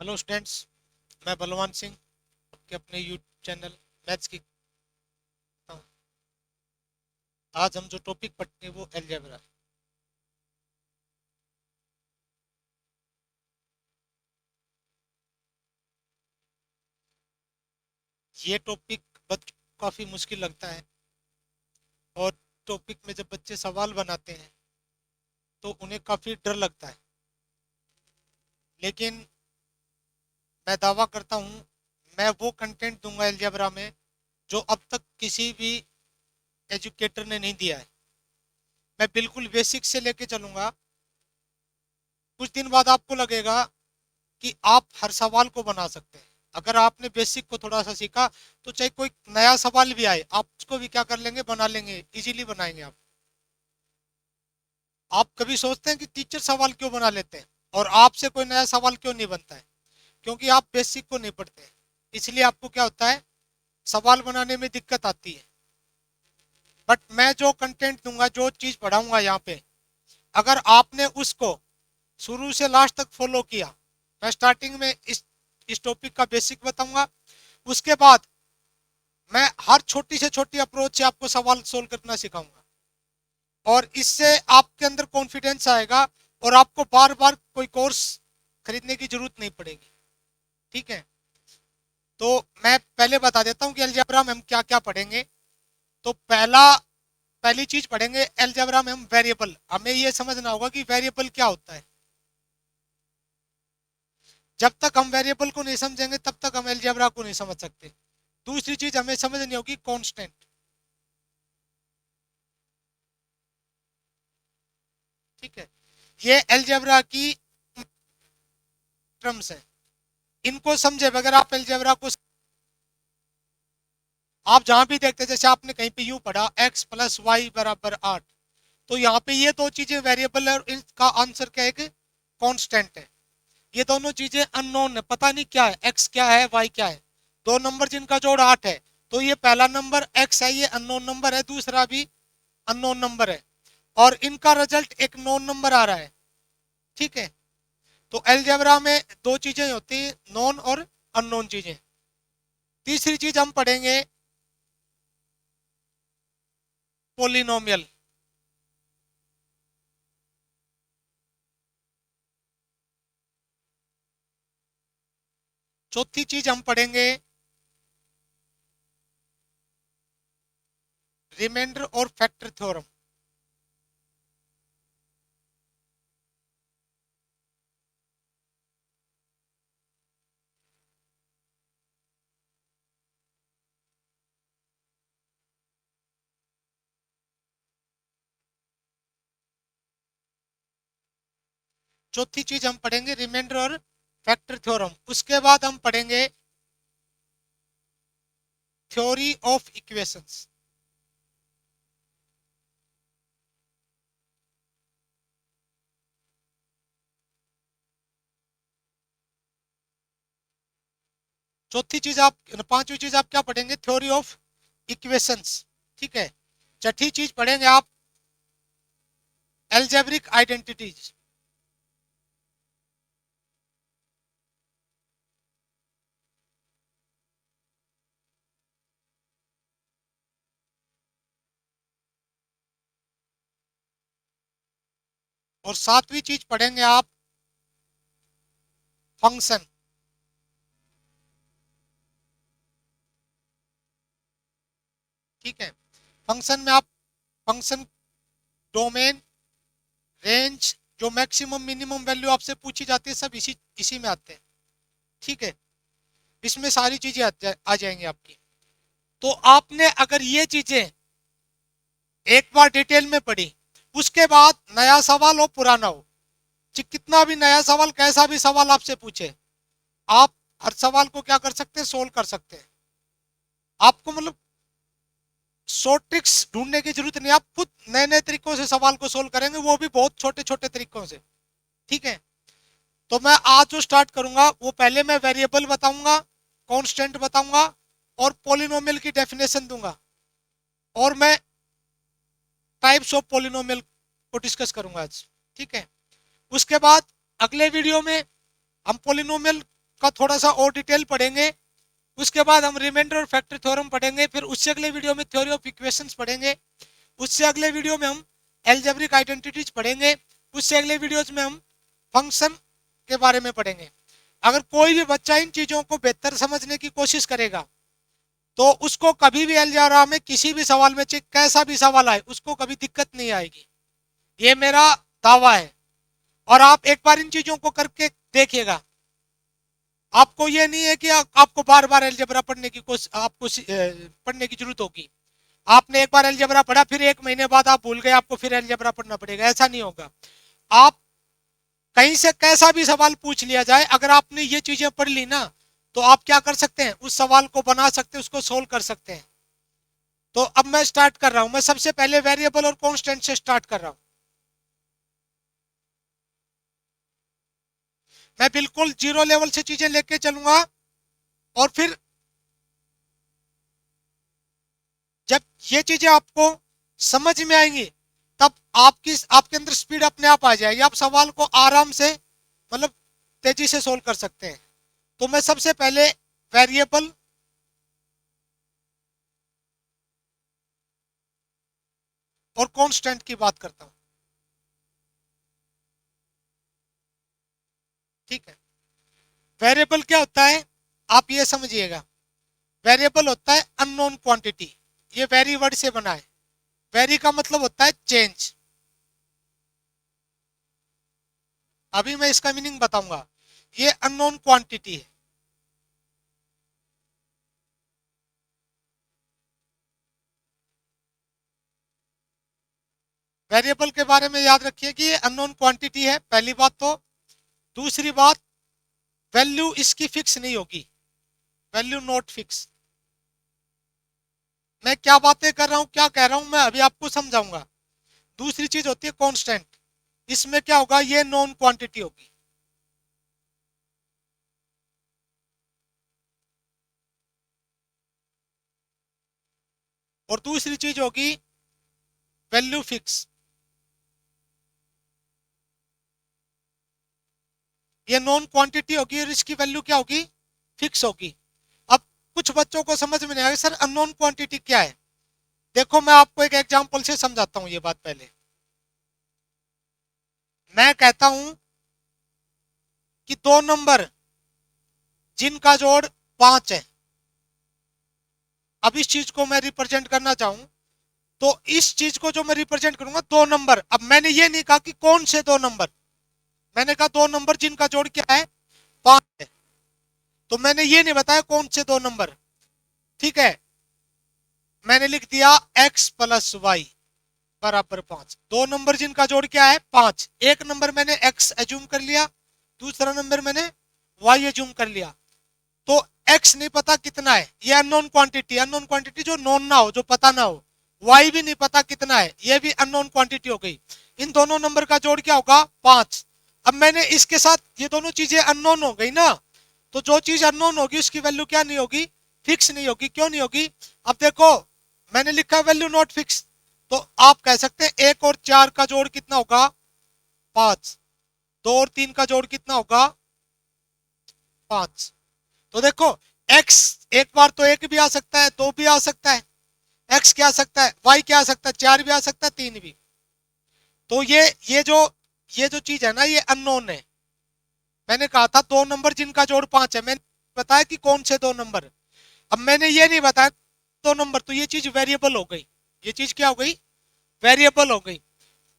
Hello students. मैं बलवान सिंह आपके अपने यूट्यूब चैनल मैथ्स की हूँ। आज हम जो टॉपिक पढ़ते हैं वो अलजेब्रा। ये टॉपिक बच्चों को काफ़ी मुश्किल लगता है और टॉपिक में जब बच्चे सवाल बनाते हैं तो उन्हें काफ़ी डर लगता है। लेकिन मैं दावा करता हूँ मैं वो कंटेंट दूंगा अलजेब्रा में जो अब तक किसी भी एजुकेटर ने नहीं दिया है। मैं बिल्कुल बेसिक से लेके चलूंगा। कुछ दिन बाद आपको लगेगा कि आप हर सवाल को बना सकते हैं। अगर आपने बेसिक को थोड़ा सा सीखा तो चाहे कोई नया सवाल भी आए आप उसको भी क्या कर लेंगे, बना लेंगे, इजीली बनाएंगे आप कभी सोचते हैं कि टीचर सवाल क्यों बना लेते हैं और आपसे कोई नया सवाल क्यों नहीं बनता है? क्योंकि आप बेसिक को नहीं पढ़ते हैं। इसलिए आपको क्या होता है, सवाल बनाने में दिक्कत आती है। बट मैं जो कंटेंट दूंगा, जो चीज पढ़ाऊंगा यहाँ पे, अगर आपने उसको शुरू से लास्ट तक फॉलो किया, मैं स्टार्टिंग में इस टॉपिक का बेसिक बताऊंगा। उसके बाद मैं हर छोटी से छोटी अप्रोच से आपको सवाल सोल्व करना सिखाऊंगा और इससे आपके अंदर कॉन्फिडेंस आएगा और आपको बार बार कोई कोर्स खरीदने की जरूरत नहीं पड़ेगी। ठीक है, तो मैं पहले बता देता हूँ कि अलजेब्रा में हम क्या क्या पढ़ेंगे। तो पहली चीज पढ़ेंगे अलजेब्रा में हम वेरिएबल। हमें ये समझना होगा कि वेरिएबल क्या होता है। जब तक हम वेरिएबल को नहीं समझेंगे तब तक हम अलजेब्रा को नहीं समझ सकते। दूसरी चीज हमें समझनी होगी कांस्टेंट। ठीक है, ये अलजेब्रा की टर्म्स है। इनको समझे बगैर आप अलजेब्रा को, आप जहां भी देखते हैं, जैसे आपने कहीं पे यूं पढ़ा x प्लस वाई बराबर 8, तो यहाँ पे ये दो चीजें वेरिएबल है और इनका आंसर क्या है कि कांस्टेंट है। ये दोनों चीजें अननोन है, पता नहीं क्या है, x क्या है y क्या है। दो नंबर जिनका जोड़ 8 है, तो ये पहला नंबर x है, ये अननोन नंबर है, दूसरा भी अननोन नंबर है और इनका रिजल्ट एक नोन नंबर आ रहा है। ठीक है, तो अलजेब्रा में दो चीजें होती है, नोन और अननोन चीजें। तीसरी चीज हम पढ़ेंगे पोलिनोमियल। चौथी चीज हम पढ़ेंगे रिमाइंडर और फैक्टर थ्योरम। चौथी चीज हम पढ़ेंगे रिमाइंडर और फैक्टर थ्योरम। उसके बाद हम पढ़ेंगे थ्योरी ऑफ इक्वेशंस। चौथी चीज आप, पांचवी चीज आप क्या पढ़ेंगे, थ्योरी ऑफ इक्वेशंस। ठीक है, छठी चीज पढ़ेंगे आप एल्जेब्रिक आइडेंटिटीज। और सातवीं चीज पढ़ेंगे आप फंक्शन। ठीक है, फंक्शन में आप फंक्शन, डोमेन, रेंज, जो मैक्सिमम मिनिमम वैल्यू आपसे पूछी जाती है, सब इसी इसी में आते हैं। ठीक है, इसमें सारी चीजें आ जाएंगी आपकी। तो आपने अगर ये चीजें एक बार डिटेल में पढ़ी, उसके बाद नया सवाल हो पुराना हो, कितना भी नया सवाल, कैसा भी सवाल आपसे पूछे, आप हर सवाल को क्या कर सकते हैं, सोल्व कर सकते हैं। आपको मतलब शॉर्ट ट्रिक्स ढूंढने की जरूरत नहीं, आप खुद नए नए तरीकों से सवाल को सोल्व करेंगे, वो भी बहुत छोटे छोटे तरीकों से। ठीक है, तो मैं आज जो स्टार्ट करूंगा वो पहले मैं वेरिएबल बताऊंगा, कांस्टेंट बताऊंगा और पॉलिनोमियल की डेफिनेशन दूंगा और मैं टाइप्स ऑफ पॉलिनोमियल को डिस्कस करूंगा आज। ठीक है, उसके बाद अगले वीडियो में हम पॉलिनोमियल उसका थोड़ा सा और डिटेल पढ़ेंगे। उसके बाद हम रिमाइंडर और फैक्टर थ्योरम पढ़ेंगे। फिर उससे अगले वीडियो में थ्योरी ऑफ इक्वेशंस पढ़ेंगे। उससे अगले वीडियो में हम एल्जेब्रिक आइडेंटिटीज पढ़ेंगे। उससे अगले वीडियोज में हम फंक्शन के बारे में पढ़ेंगे। अगर कोई भी बच्चा इन चीजों को बेहतर समझने की कोशिश करेगा तो उसको कभी भी अलजेब्रा में किसी भी सवाल में चाहे कैसा भी सवाल आए उसको कभी दिक्कत नहीं आएगी, ये मेरा दावा है। और आप एक बार इन चीजों को करके देखिएगा, आपको ये नहीं है कि आपको बार बार अलजेब्रा पढ़ने की पढ़ने की जरूरत होगी। आपने एक बार अलजेब्रा पढ़ा, फिर एक महीने बाद आप भूल गए, आपको फिर अलजेब्रा पढ़ना पड़ेगा, ऐसा नहीं होगा। आप कहीं से कैसा भी सवाल पूछ लिया जाए, अगर आपने ये चीजें पढ़ ली ना तो आप क्या कर सकते हैं, उस सवाल को बना सकते हैं, उसको सोल्व कर सकते हैं। तो अब मैं स्टार्ट कर रहा हूं। मैं सबसे पहले वेरिएबल और कांस्टेंट से स्टार्ट कर रहा हूं। मैं बिल्कुल जीरो लेवल से चीजें लेके चलूंगा और फिर जब ये चीजें आपको समझ में आएंगी तब आपके अंदर स्पीड अपने आप आ जाएगी। आप सवाल को आराम से मतलब तेजी से सोल्व कर सकते हैं। तो मैं सबसे पहले वेरिएबल और कांस्टेंट की बात करता हूं, ठीक है। वेरिएबल क्या होता है आप ये समझिएगा। वेरिएबल होता है अननोन क्वांटिटी, ये वेरी वर्ड से बना है। वेरी का मतलब होता है चेंज। अभी मैं इसका मीनिंग बताऊंगा। ये अननोन क्वांटिटी है। वेरिएबल के बारे में याद रखिए कि ये अननोन क्वांटिटी है, पहली बात तो। दूसरी बात, वैल्यू इसकी फिक्स नहीं होगी, वैल्यू नॉट फिक्स। मैं क्या बातें कर रहा हूं, क्या कह रहा हूं, मैं अभी आपको समझाऊंगा। दूसरी चीज होती है कांस्टेंट। इसमें क्या होगा, ये नॉन क्वांटिटी होगी। और दूसरी चीज होगी वैल्यू फिक्स। ये नॉन क्वांटिटी होगी और इसकी वैल्यू क्या होगी, फिक्स होगी। अब कुछ बच्चों को समझ में नहीं आएगा सर अननोन क्वांटिटी क्या है। देखो मैं आपको एक एग्जांपल से समझाता हूं ये बात। पहले मैं कहता हूं कि दो नंबर जिनका जोड़ 5 है, अब इस चीज को मैं रिप्रेजेंट करना चाहूं तो इस चीज को जो मैं रिप्रेजेंट करूंगा, दो नंबर। अब मैंने ये नहीं कहा कि कौन से दो नंबर, मैंने कहा दो नंबर जिनका जोड़ क्या है, 5 है। तो मैंने ये नहीं बताया कौन से दो नंबर, ठीक है। मैंने लिख दिया x प्लस वाई बराबर 5। दो नंबर जिनका जोड़ क्या है, 5। एक नंबर मैंने x एज्यूम कर लिया, दूसरा नंबर मैंने y एज्यूम कर लिया। तो x नहीं पता कितना है, ये अननोन क्वांटिटी। अननोन क्वांटिटी जो नोन ना हो, जो पता ना हो। y भी नहीं पता कितना है, ये भी अननोन क्वांटिटी हो गई। इन दोनों नंबर का जोड़ क्या होगा, 5। अब मैंने इसके साथ ये दोनों चीजें अननोन हो गई ना, तो जो चीज अननोन होगी उसकी वैल्यू क्या नहीं होगी, फिक्स नहीं होगी। क्यों नहीं होगी, अब देखो मैंने लिखा वैल्यू नॉट फिक्स। तो आप कह सकते हैं 1 और 4 का जोड़ कितना होगा, 5। 2 और 3 का जोड़ कितना होगा, 5। तो देखो x एक बार तो 1 भी आ सकता है, 2 भी आ सकता है, x क्या आ सकता है, y क्या आ सकता है, 4 भी आ सकता है, 3 भी। तो ये जो चीज है ना, ये अननोन है। मैंने कहा था दो नंबर जिनका जोड़ 5 है, मैंने बताया कि कौन से दो नंबर। अब मैंने ये नहीं बताया दो नंबर, तो ये चीज वेरिएबल हो गई। ये चीज क्या हो गई, वेरिएबल हो गई।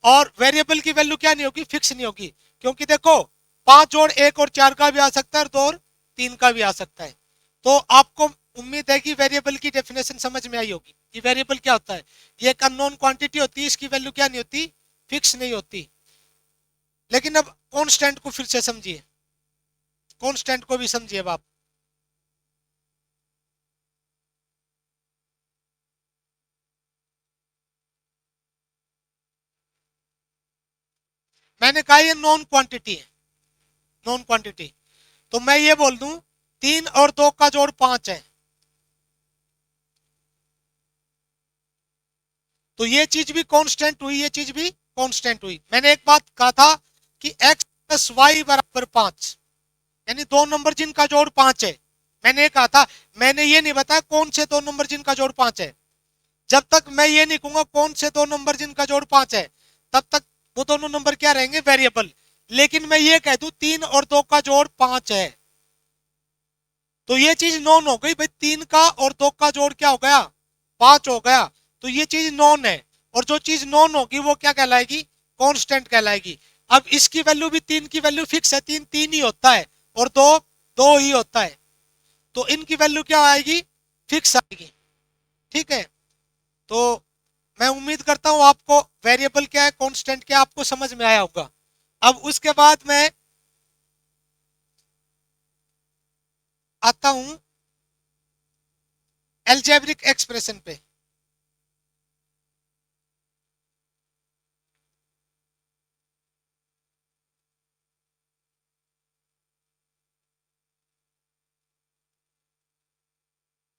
और वेरिएबल की वैल्यू क्या नहीं होगी, फिक्स नहीं होगी। क्योंकि देखो 5 जोड़ 1 और 4 का भी आ सकता है और 2 और 3 का भी आ सकता है। तो आपको उम्मीद है कि वेरिएबल की डेफिनेशन समझ में आई होगी कि वेरिएबल क्या होता है। ये एक अननोन क्वांटिटी होती है, इसकी वैल्यू क्या नहीं होती, फिक्स नहीं होती। लेकिन अब कांस्टेंट को फिर से समझिए, कांस्टेंट को भी समझिए अब आप। मैंने कहा ये नॉन क्वांटिटी है, नॉन क्वांटिटी। तो मैं ये बोल दूं 3 और 2 का जोड़ 5 है, तो ये चीज भी कांस्टेंट हुई, ये चीज भी कांस्टेंट हुई। मैंने एक बात कहा था कि x प्लस वाई बराबर 5, यानी दो नंबर जिनका जोड़ 5 है। मैंने ये कहा था, मैंने ये नहीं बताया कौन से दो नंबर जिनका जोड़ 5 है। जब तक मैं ये नहीं कहूंगा कौन से दो नंबर जिनका जोड़ 5 है, तब तक वो दोनों नंबर क्या रहेंगे, वेरिएबल। लेकिन मैं ये कह दूं 3 और 2 का जोड़ 5 है, तो ये चीज नॉन हो गई भाई। 3 का और 2 का जोड़ क्या हो गया, 5 हो गया, तो ये चीज नॉन है। और जो चीज नॉन होगी वो क्या कहलाएगी, कांस्टेंट कहलाएगी। अब इसकी वैल्यू भी 3 की वैल्यू फिक्स है, 3 3 ही होता है और 2 2 ही होता है, तो इनकी वैल्यू क्या आएगी, फिक्स आएगी। ठीक है, तो मैं उम्मीद करता हूं आपको वेरिएबल क्या है, कांस्टेंट क्या है, आपको समझ में आया होगा। अब उसके बाद मैं आता हूं अलजेब्रिक एक्सप्रेशन पे।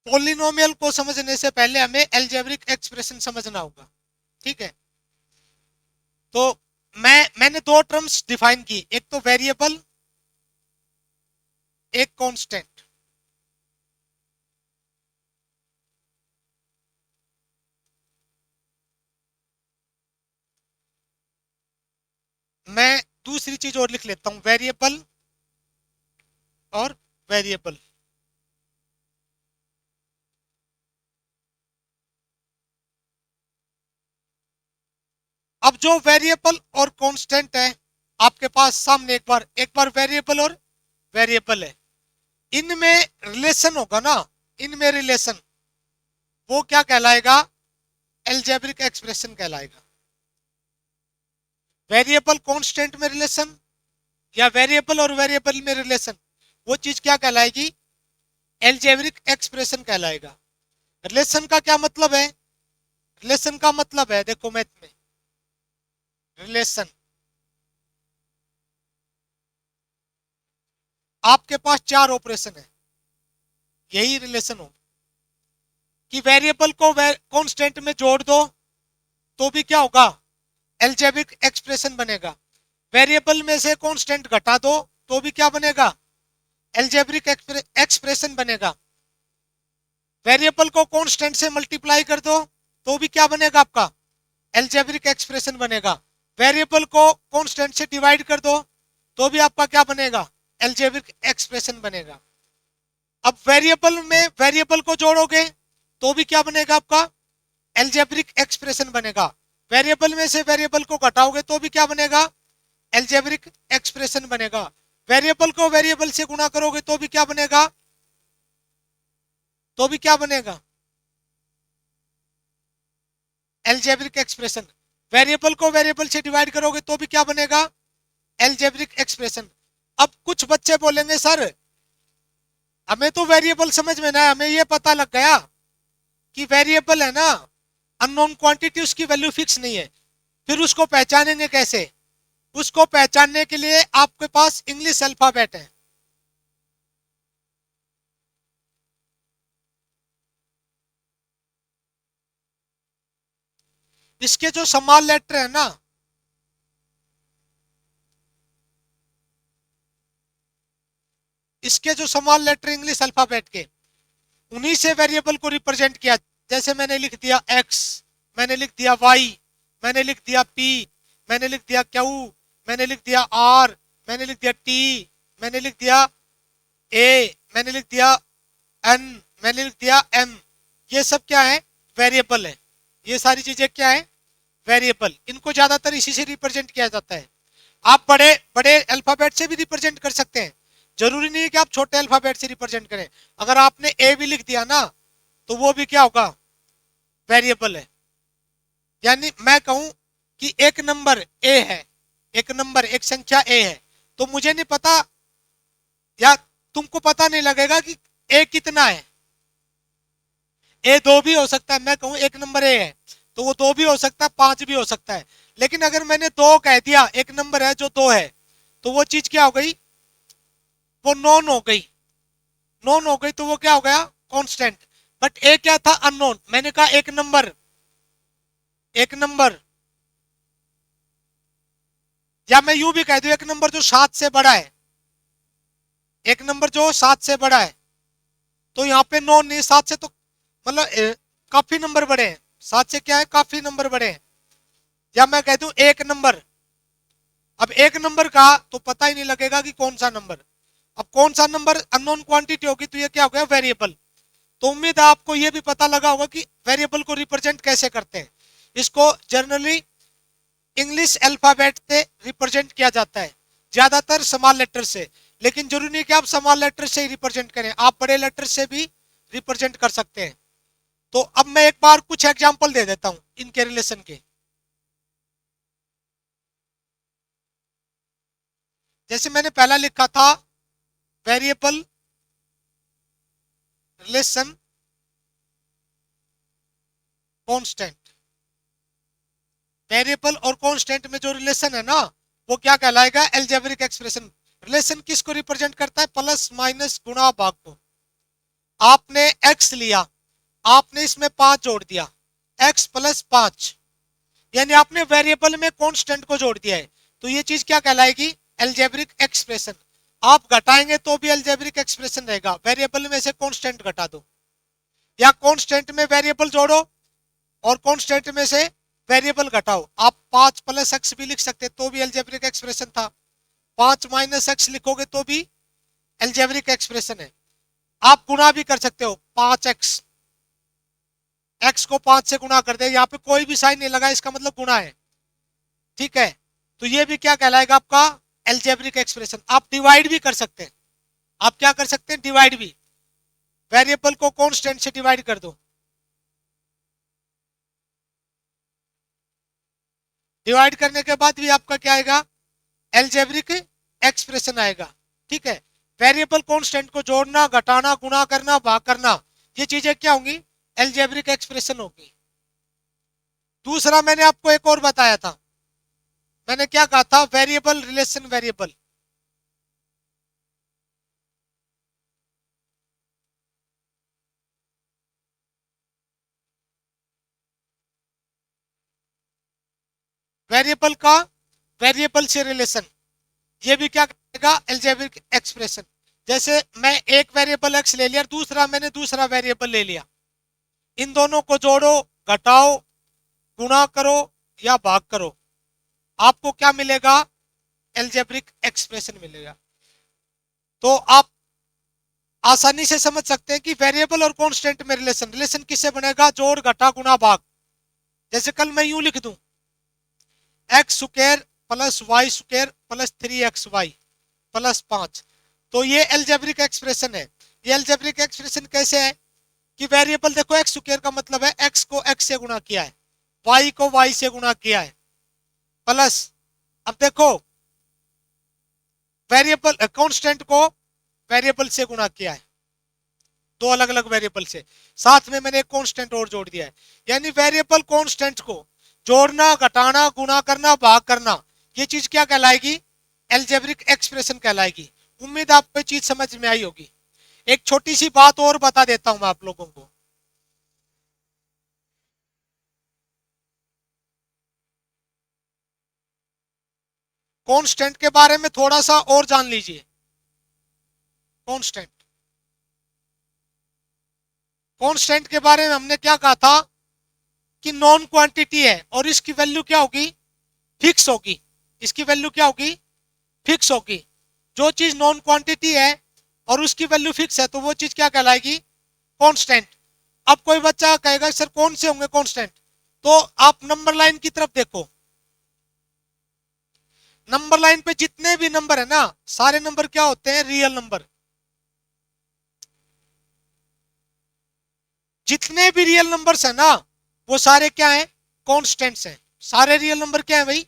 पॉलिनोमियल को समझने से पहले हमें अलजेब्रिक एक्सप्रेशन समझना होगा। ठीक है, तो मैंने दो टर्म्स डिफाइन की, एक तो वेरिएबल, एक कांस्टेंट। मैं दूसरी चीज और लिख लेता हूं, वेरिएबल और वेरिएबल। अब जो वेरिएबल और कांस्टेंट है आपके पास सामने, एक बार वेरिएबल और वेरिएबल है, इनमें रिलेशन होगा ना, इनमें रिलेशन, वो क्या कहलाएगा, अलजेब्रिक एक्सप्रेशन कहलाएगा। वेरिएबल कांस्टेंट में रिलेशन या वेरिएबल और वेरिएबल में रिलेशन, वो चीज क्या कहलाएगी, अलजेब्रिक एक्सप्रेशन कहलाएगा। रिलेशन का क्या मतलब है, रिलेशन का मतलब है, देखो मैथ में रिलेशन, आपके पास चार ऑपरेशन है, यही रिलेशन हो कि वेरिएबल को कांस्टेंट में जोड़ दो तो भी क्या होगा, अलजेब्रिक एक्सप्रेशन बनेगा। वेरिएबल में से कांस्टेंट घटा दो तो भी क्या बनेगा, अलजेब्रिक एक्सप्रेशन बनेगा। वेरिएबल को कांस्टेंट से मल्टीप्लाई कर दो तो भी क्या बनेगा आपका, अलजेब्रिक एक्सप्रेशन बनेगा। वेरिएबल को कांस्टेंट से डिवाइड कर दो तो भी आपका क्या बनेगा, अलजेब्रिक एक्सप्रेशन बनेगा। अब वेरिएबल में वेरिएबल को जोड़ोगे तो भी क्या बनेगा आपका, अलजेब्रिक एक्सप्रेशन बनेगा। वेरिएबल में से वेरिएबल को घटाओगे तो भी क्या बनेगा, अलजेब्रिक एक्सप्रेशन बनेगा। वेरिएबल को वेरिएबल से गुणा करोगे तो भी क्या बनेगा, तो भी क्या बनेगा, अलजेब्रिक एक्सप्रेशन। वेरिएबल को वेरिएबल से डिवाइड करोगे तो भी क्या बनेगा, अलजेब्रिक एक्सप्रेशन। अब कुछ बच्चे बोलेंगे सर हमें तो वेरिएबल समझ में ना है, हमें ये पता लग गया कि वेरिएबल है ना, अननोन क्वांटिटी, उसकी वैल्यू फिक्स नहीं है, फिर उसको पहचानेंगे कैसे। उसको पहचानने के लिए आपके पास इंग्लिश अल्फाबेट है। इसके जो स्मॉल लेटर है ना, इसके जो स्मॉल लेटर इंग्लिश अल्फाबेट के, उन्हीं से वेरिएबल को रिप्रेजेंट किया। जैसे मैंने लिख दिया एक्स, मैंने लिख दिया वाई, मैंने लिख दिया पी, मैंने लिख दिया क्यू, मैंने लिख दिया आर, मैंने लिख दिया टी, मैंने लिख दिया ए, मैंने लिख दिया एन, मैंने लिख दिया एम। ये सब क्या है, वेरिएबल है। ये सारी चीजें क्या है, वेरिएबल। इनको ज्यादातर इसी से रिप्रेजेंट किया जाता है। आप बड़े बड़े अल्फाबेट से भी रिप्रेजेंट कर सकते हैं, जरूरी नहीं है कि आप छोटे अल्फाबेट से रिप्रेजेंट करें। अगर आपने ए भी लिख दिया ना तो वो भी क्या होगा, वेरिएबल है। यानी मैं कहूं कि एक नंबर ए है, एक नंबर एक संख्या ए है, तो मुझे नहीं पता या तुमको पता नहीं लगेगा कि ए कितना है। ए दो भी हो सकता है, मैं कहूं एक नंबर ए है तो वो दो भी हो सकता है, पांच भी हो सकता है। लेकिन अगर मैंने दो कह दिया, एक नंबर है जो दो है, तो वो चीज क्या हो गई, वो नॉन हो गई। नॉन हो गई तो वो क्या हो गया, कांस्टेंट। बट ए क्या था, अननोन। मैंने कहा एक नंबर, एक नंबर, या मैं यूं भी कह दूं एक नंबर जो 7 से बड़ा है, एक नंबर जो 7 से बड़ा है, तो यहाँ पे 9 नहीं, 7 से तो मतलब काफी नंबर बड़े हैं, 7 से क्या है काफी नंबर बड़े हैं। या मैं कह दूं एक नंबर, अब एक नंबर का तो पता ही नहीं लगेगा कि कौन सा नंबर। अब कौन सा नंबर अननोन क्वांटिटी होगी तो ये क्या हो गया, वेरिएबल। तो उम्मीद है आपको ये भी पता लगा होगा कि वेरिएबल को रिप्रेजेंट कैसे करते हैं। इसको जनरली इंग्लिश अल्फाबेट से रिप्रेजेंट किया जाता है, ज्यादातर स्मॉल लेटर से, लेकिन जरूरी नहीं कि आप स्मॉल लेटर से ही रिप्रेजेंट करें, आप बड़े लेटर से भी रिप्रेजेंट कर सकते हैं। तो अब मैं एक बार कुछ एग्जांपल दे देता हूं इनके रिलेशन के। जैसे मैंने पहला लिखा था वेरिएबल रिलेशन कांस्टेंट। वेरिएबल और कांस्टेंट में जो रिलेशन है ना, वो क्या कहलाएगा, अलजेब्रिक एक्सप्रेशन। रिलेशन किसको रिप्रेजेंट करता है, प्लस माइनस गुणा भाग को। आपने x लिया, आपने इसमें 5 जोड़ दिया, x प्लस 5, यानी आपने वेरिएबल में कांस्टेंट को जोड़ दिया है, तो ये चीज क्या कहलाएगी, अलजेब्रिक एक्सप्रेशन। आप घटाएंगे तो भी अलजेब्रिक एक्सप्रेशन रहेगा, वेरिएबल में से कांस्टेंट घटा दो, या कांस्टेंट में वेरिएबल जोड़ो और कांस्टेंट में से वेरिएबल घटाओ। आप 5 प्लस एक्स भी लिख सकते तो भी अलजेब्रिक एक्सप्रेशन था, 5 माइनस एक्स लिखोगे तो भी अलजेब्रिक एक्सप्रेशन है। आप गुणा भी कर सकते हो, 5x, एक्स को 5 से गुणा कर दे, यहाँ पे कोई भी साइन नहीं लगा, इसका मतलब गुणा है, ठीक है। तो ये भी क्या कहलाएगा आपका, अलजेब्रिक एक्सप्रेशन। आप डिवाइड भी कर सकते हैं, आप क्या कर सकते हैं, डिवाइड भी, वेरिएबल को कांस्टेंट से डिवाइड कर दो, डिवाइड करने के बाद भी आपका क्या आएगा, अलजेब्रिक एक्सप्रेशन आएगा, ठीक है। वेरिएबल कांस्टेंट को जोड़ना, घटाना, गुणा करना, भाग करना, ये चीजें क्या होंगी, अलजेब्रिक एक्सप्रेशन होगी। दूसरा मैंने आपको एक और बताया था, मैंने क्या कहा था, वेरिएबल रिलेशन वेरिएबल। वेरिएबल का वेरिएबल से रिलेशन, ये भी क्या करेगा, अलजेब्रिक एक्सप्रेशन। जैसे मैं एक वेरिएबल एक्स ले लिया, दूसरा मैंने दूसरा वेरिएबल ले लिया, इन दोनों को जोड़ो, घटाओ, गुणा करो या भाग करो, आपको क्या मिलेगा, अलजेब्रिक एक्सप्रेशन मिलेगा। तो आप आसानी से समझ सकते हैं कि वेरिएबल और कांस्टेंट में रिलेशन, रिलेशन किससे बनेगा, जोड़ घटा गुणा भाग। जैसे कल मैं यूं लिख दूं, x square plus y square प्लस 3xy प्लस 5, तो ये अलजेब्रिक एक्सप्रेशन है। ये अलजेब्रिक एक्सप्रेशन कैसे है कि वेरिएबल देखो, एक्स स्क्वायर का मतलब है एक्स को एक्स से गुणा किया है, वाई को वाई से गुणा किया है, प्लस, अब देखो वेरिएबल कांस्टेंट को वेरिएबल से गुणा किया है, दो अलग अलग वेरिएबल से, साथ में मैंने एक कांस्टेंट और जोड़ दिया है। यानी वेरिएबल कांस्टेंट को जोड़ना, घटाना, गुणा करना, भाग करना, ये चीज क्या कहलाएगी, अलजेब्रिक एक्सप्रेशन कहलाएगी। उम्मीद आपको ये चीज समझ में आई होगी। एक छोटी सी बात और बता देता हूं मैं आप लोगों को, कांस्टेंट के बारे में थोड़ा सा और जान लीजिए। कांस्टेंट, कांस्टेंट के बारे में हमने क्या कहा था कि नॉन क्वांटिटी है और इसकी वैल्यू क्या होगी, फिक्स होगी। इसकी वैल्यू क्या होगी, फिक्स होगी। जो चीज नॉन क्वांटिटी है और उसकी वैल्यू फिक्स है तो वो चीज क्या कहलाएगी, कांस्टेंट। अब कोई बच्चा कहेगा सर कौन से होंगे कांस्टेंट, तो आप नंबर लाइन की तरफ देखो, नंबर लाइन पे जितने भी नंबर है ना, सारे नंबर क्या होते हैं, रियल नंबर। जितने भी रियल नंबर्स है ना, वो सारे क्या है, कॉन्स्टेंट्स हैं। सारे रियल नंबर क्या है भाई,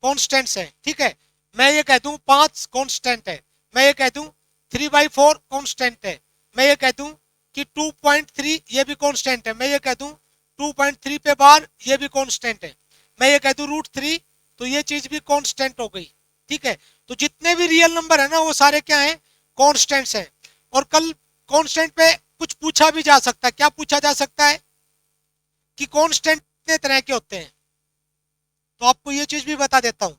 कॉन्स्टेंट्स हैं, ठीक है। मैं ये कह दूं 5 कॉन्स्टेंट है, मैं ये कह दूं 3/4 कॉन्स्टेंट है, मैं ये कह दूं कि 2.3 ये भी कॉन्स्टेंट है, मैं ये कह दूं 2.3 पे बार ये भी कॉन्स्टेंट है, मैं ये कह दूं √3, तो ये चीज भी कॉन्स्टेंट हो गई, ठीक है। तो जितने भी रियल नंबर है ना वो सारे क्या है, कॉन्स्टेंट्स हैं। और कल कॉन्स्टेंट पे कुछ पूछा भी जा सकता है, क्या पूछा जा सकता है कि कांस्टेंट कितने तरह के होते हैं, तो आपको ये चीज भी बता देता हूं।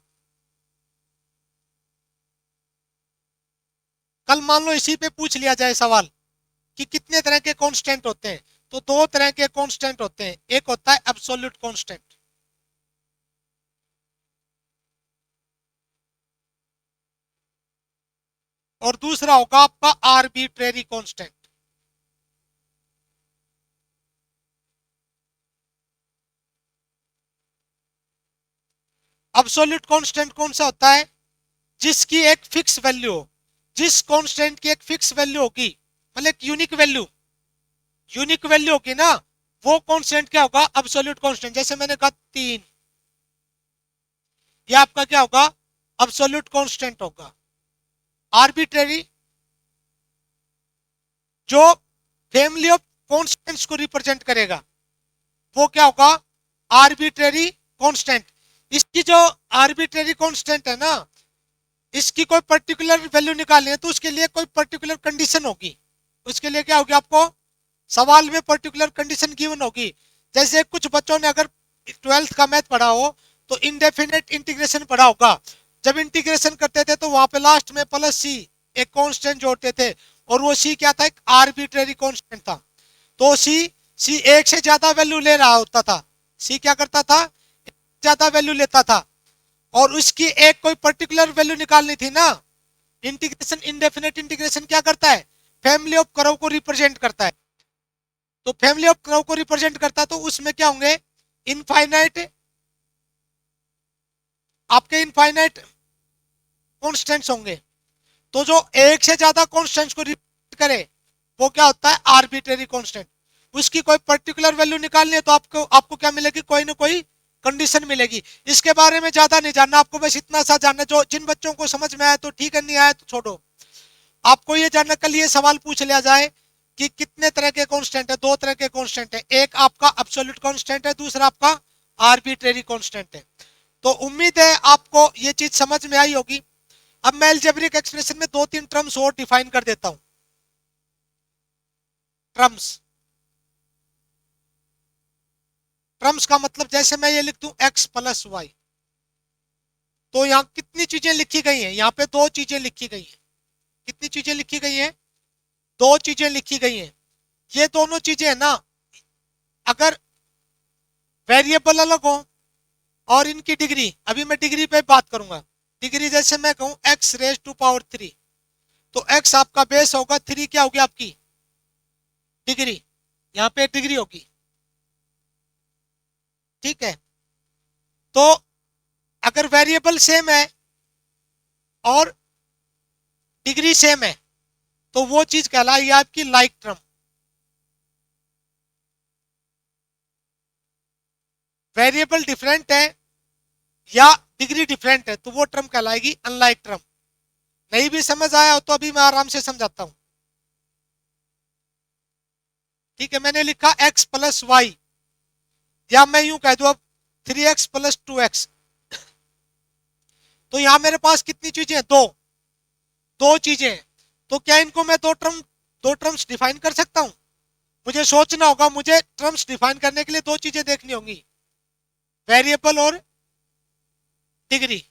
कल मान लो इसी पे पूछ लिया जाए सवाल कि कितने तरह के कांस्टेंट होते हैं, तो दो तरह के कांस्टेंट होते हैं, एक होता है एब्सोल्यूट कांस्टेंट और दूसरा होगा आपका आर्बिट्रेरी कांस्टेंट। एब्सोल्यूट कांस्टेंट कौन सा होता है? जिसकी एक फिक्स वैल्यू हो, जिस कांस्टेंट की एक फिक्स वैल्यू होगी, मतलब एक यूनिक वैल्यू होगी ना, वो कांस्टेंट क्या होगा? Absolute constant. जैसे मैंने कहा 3, ये आपका क्या होगा? एब्सोल्यूट कांस्टेंट होगा। आर्बिट्रेरी, जो फैमिली ऑफ कांस्टेंट्स को रिप्रेजेंट करेगा, वो क्या होगा? Arbitrary constant. इसकी जो आर्बिट्रेरी कांस्टेंट है ना, इसकी कोई पर्टिकुलर वैल्यू निकालनी है तो उसके लिए कोई पर्टिकुलर कंडीशन होगी। उसके लिए क्या होगी? आपको सवाल में पर्टिकुलर कंडीशन गिवन होगी। जैसे कुछ बच्चों ने अगर 12th का मैथ पढ़ा हो तो इनडेफिनेट इंटीग्रेशन पढ़ा होगा। जब इंटीग्रेशन करते थे तो वहां पे लास्ट में प्लस सी एक कांस्टेंट जोड़ते थे, और वो सी क्या था? एक आर्बिट्रेरी कांस्टेंट था। तो सी सी एक से ज्यादा वैल्यू ले रहा होता था। सी क्या करता था? ज्यादा वैल्यू लेता था, और उसकी एक कोई पर्टिकुलर वैल्यू निकालनी थी ना। इंटीग्रेशन, इनडेफिनेट इंटीग्रेशन क्या करता है? फैमिली ऑफ कर्व को रिप्रेजेंट करता है। तो फैमिली ऑफ कर्व को रिप्रेजेंट करता है, तो उसमें क्या होंगे? इनफाइनाइट, आपके इनफाइनाइट कॉन्स्टेंट्स होंगे। तो जो एक से ज्यादा कॉन्स्टेंट्स को रिप्रेजेंट करे वो क्या होता है? Arbitrary constant. उसकी कोई पर्टिकुलर वैल्यू निकालनी है तो आपको आपको क्या मिलेगी? कोई ना कोई कंडीशन मिलेगी। इसके बारे में ज्यादा नहीं जानना आपको, बस इतना सा जानना। जो जिन बच्चों को समझ में आया तो ठीक है, नहीं आया तो छोड़ो। आपको ये जानना, कल ये सवाल पूछ लिया जाए कि कितने तरह के कांस्टेंट है? दो तरह के कांस्टेंट है, एक आपका एब्सोल्यूट कांस्टेंट है, दूसरा आपका आर्बिट्रेरी कांस्टेंट है। तो उम्मीद है आपको ये चीज समझ में आई होगी। अब मैं अलजेब्रिक एक्सप्रेशन में दो तीन टर्म्स और डिफाइन कर देता हूं। टर्म्स, टर्म्स का मतलब जैसे मैं ये लिख दूं x प्लस वाई, तो यहाँ कितनी चीजें लिखी गई हैं? यहाँ पे दो चीजें लिखी गई हैं। कितनी चीजें लिखी गई हैं? दो चीजें लिखी गई हैं। ये दोनों चीजें है ना, अगर वेरिएबल अलग हो और इनकी डिग्री, अभी मैं डिग्री पे बात करूंगा। डिग्री जैसे मैं कहूं x रेज टू पावर 3, तो x आपका बेस होगा, 3 क्या होगी? आपकी डिग्री। यहाँ पे डिग्री होगी, ठीक है। तो अगर वेरिएबल सेम है और डिग्री सेम है तो वो चीज कहलाएगी आपकी लाइक टर्म। वेरिएबल डिफरेंट है या डिग्री डिफरेंट है तो वो टर्म कहलाएगी अनलाइक टर्म। नहीं भी समझ आया हो तो अभी मैं आराम से समझाता हूं, ठीक है। मैंने लिखा x प्लस वाई, या मैं यूं कह दूं अब 3x प्लस 2x, तो यहां मेरे पास कितनी चीजें हैं? दो, दो चीजें हैं। तो क्या इनको मैं दो टर्म्स डिफाइन कर सकता हूं? मुझे सोचना होगा, मुझे टर्म्स डिफाइन करने के लिए दो चीजें देखनी होंगी, वेरिएबल और डिग्री।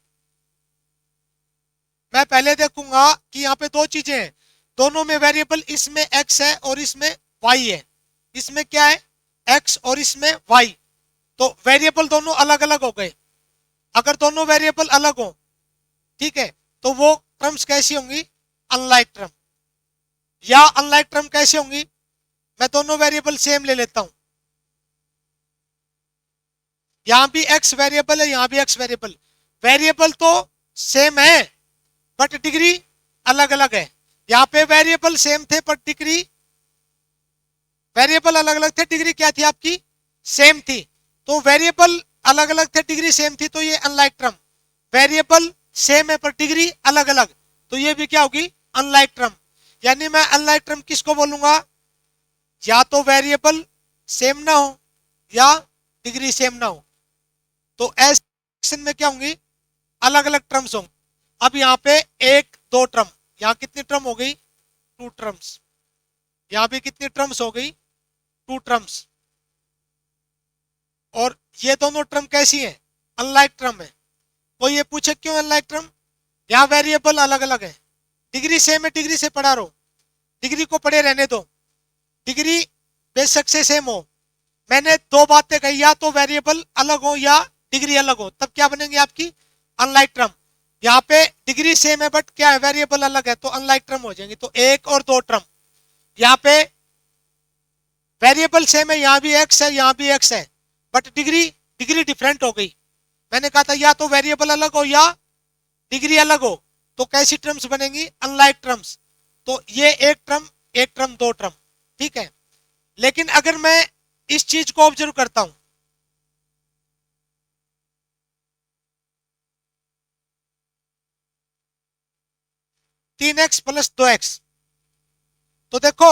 मैं पहले देखूंगा कि यहाँ पे दो चीजें हैं, दोनों में वेरिएबल, इसमें x है और इसमें y है। इसमें क्या है? x और इसमें y। तो वेरिएबल दोनों अलग अलग हो गए। अगर दोनों वेरिएबल अलग हो, ठीक है, तो वो टर्म्स कैसी होंगी? Unlike term. या अनलाइक टर्म कैसी होंगी? मैं दोनों वेरिएबल सेम ले लेता हूं, यहां भी x वेरिएबल है, यहां भी x वेरिएबल। वेरिएबल तो सेम है बट डिग्री अलग अलग है। यहाँ पे वेरिएबल सेम थे पर डिग्री, वेरिएबल अलग अलग थे, डिग्री क्या थी आपकी? सेम थी। तो वेरिएबल अलग अलग थे, डिग्री सेम थी, तो ये अनलाइक टर्म। वेरिएबल सेम है पर डिग्री अलग अलग, तो ये भी क्या होगी? Unlike term. यानी मैं अनलाइक टर्म किसको बोलूंगा? या तो वेरिएबल सेम ना हो या डिग्री सेम ना हो। तो ऐसे में क्या होंगी? अलग अलग टर्म्स होंगे। अब यहाँ पे एक दो टर्म, यहाँ कितनी टर्म हो गई? Two terms. यहाँ भी कितनी टर्म्स हो गई? Two terms. और ये दोनों टर्म कैसी हैं? अनलाइक टर्म है। कोई ये पूछे क्यों अनलाइक टर्म? यहाँ वेरिएबल अलग अलग है, डिग्री सेम है, डिग्री से पढ़ा रहो, डिग्री को पढ़े रहने दो। डिग्री बेशक से सेम हो, मैंने दो बातें कही, या तो वेरिएबल अलग हो या डिग्री अलग हो, तब क्या बनेंगे आपकी अनलाइक टर्म। यहाँ पे डिग्री सेम है बट क्या है वेरिएबल अलग है, तो अनलाइक टर्म हो जाएंगी। तो एक और दो टर्म, यहाँ पे वेरिएबल सेम है, यहाँ भी एक्स है यहाँ भी एक्स है, बट डिग्री डिग्री डिफरेंट हो गई। मैंने कहा था या तो वेरिएबल अलग हो या डिग्री अलग हो, तो कैसी टर्म्स बनेंगी अनलाइक टर्म्स। तो ये एक टर्म दो टर्म, ठीक है। लेकिन अगर मैं इस चीज को ऑब्जर्व करता हूं, तीन एक्स प्लस दो एक्स, तो देखो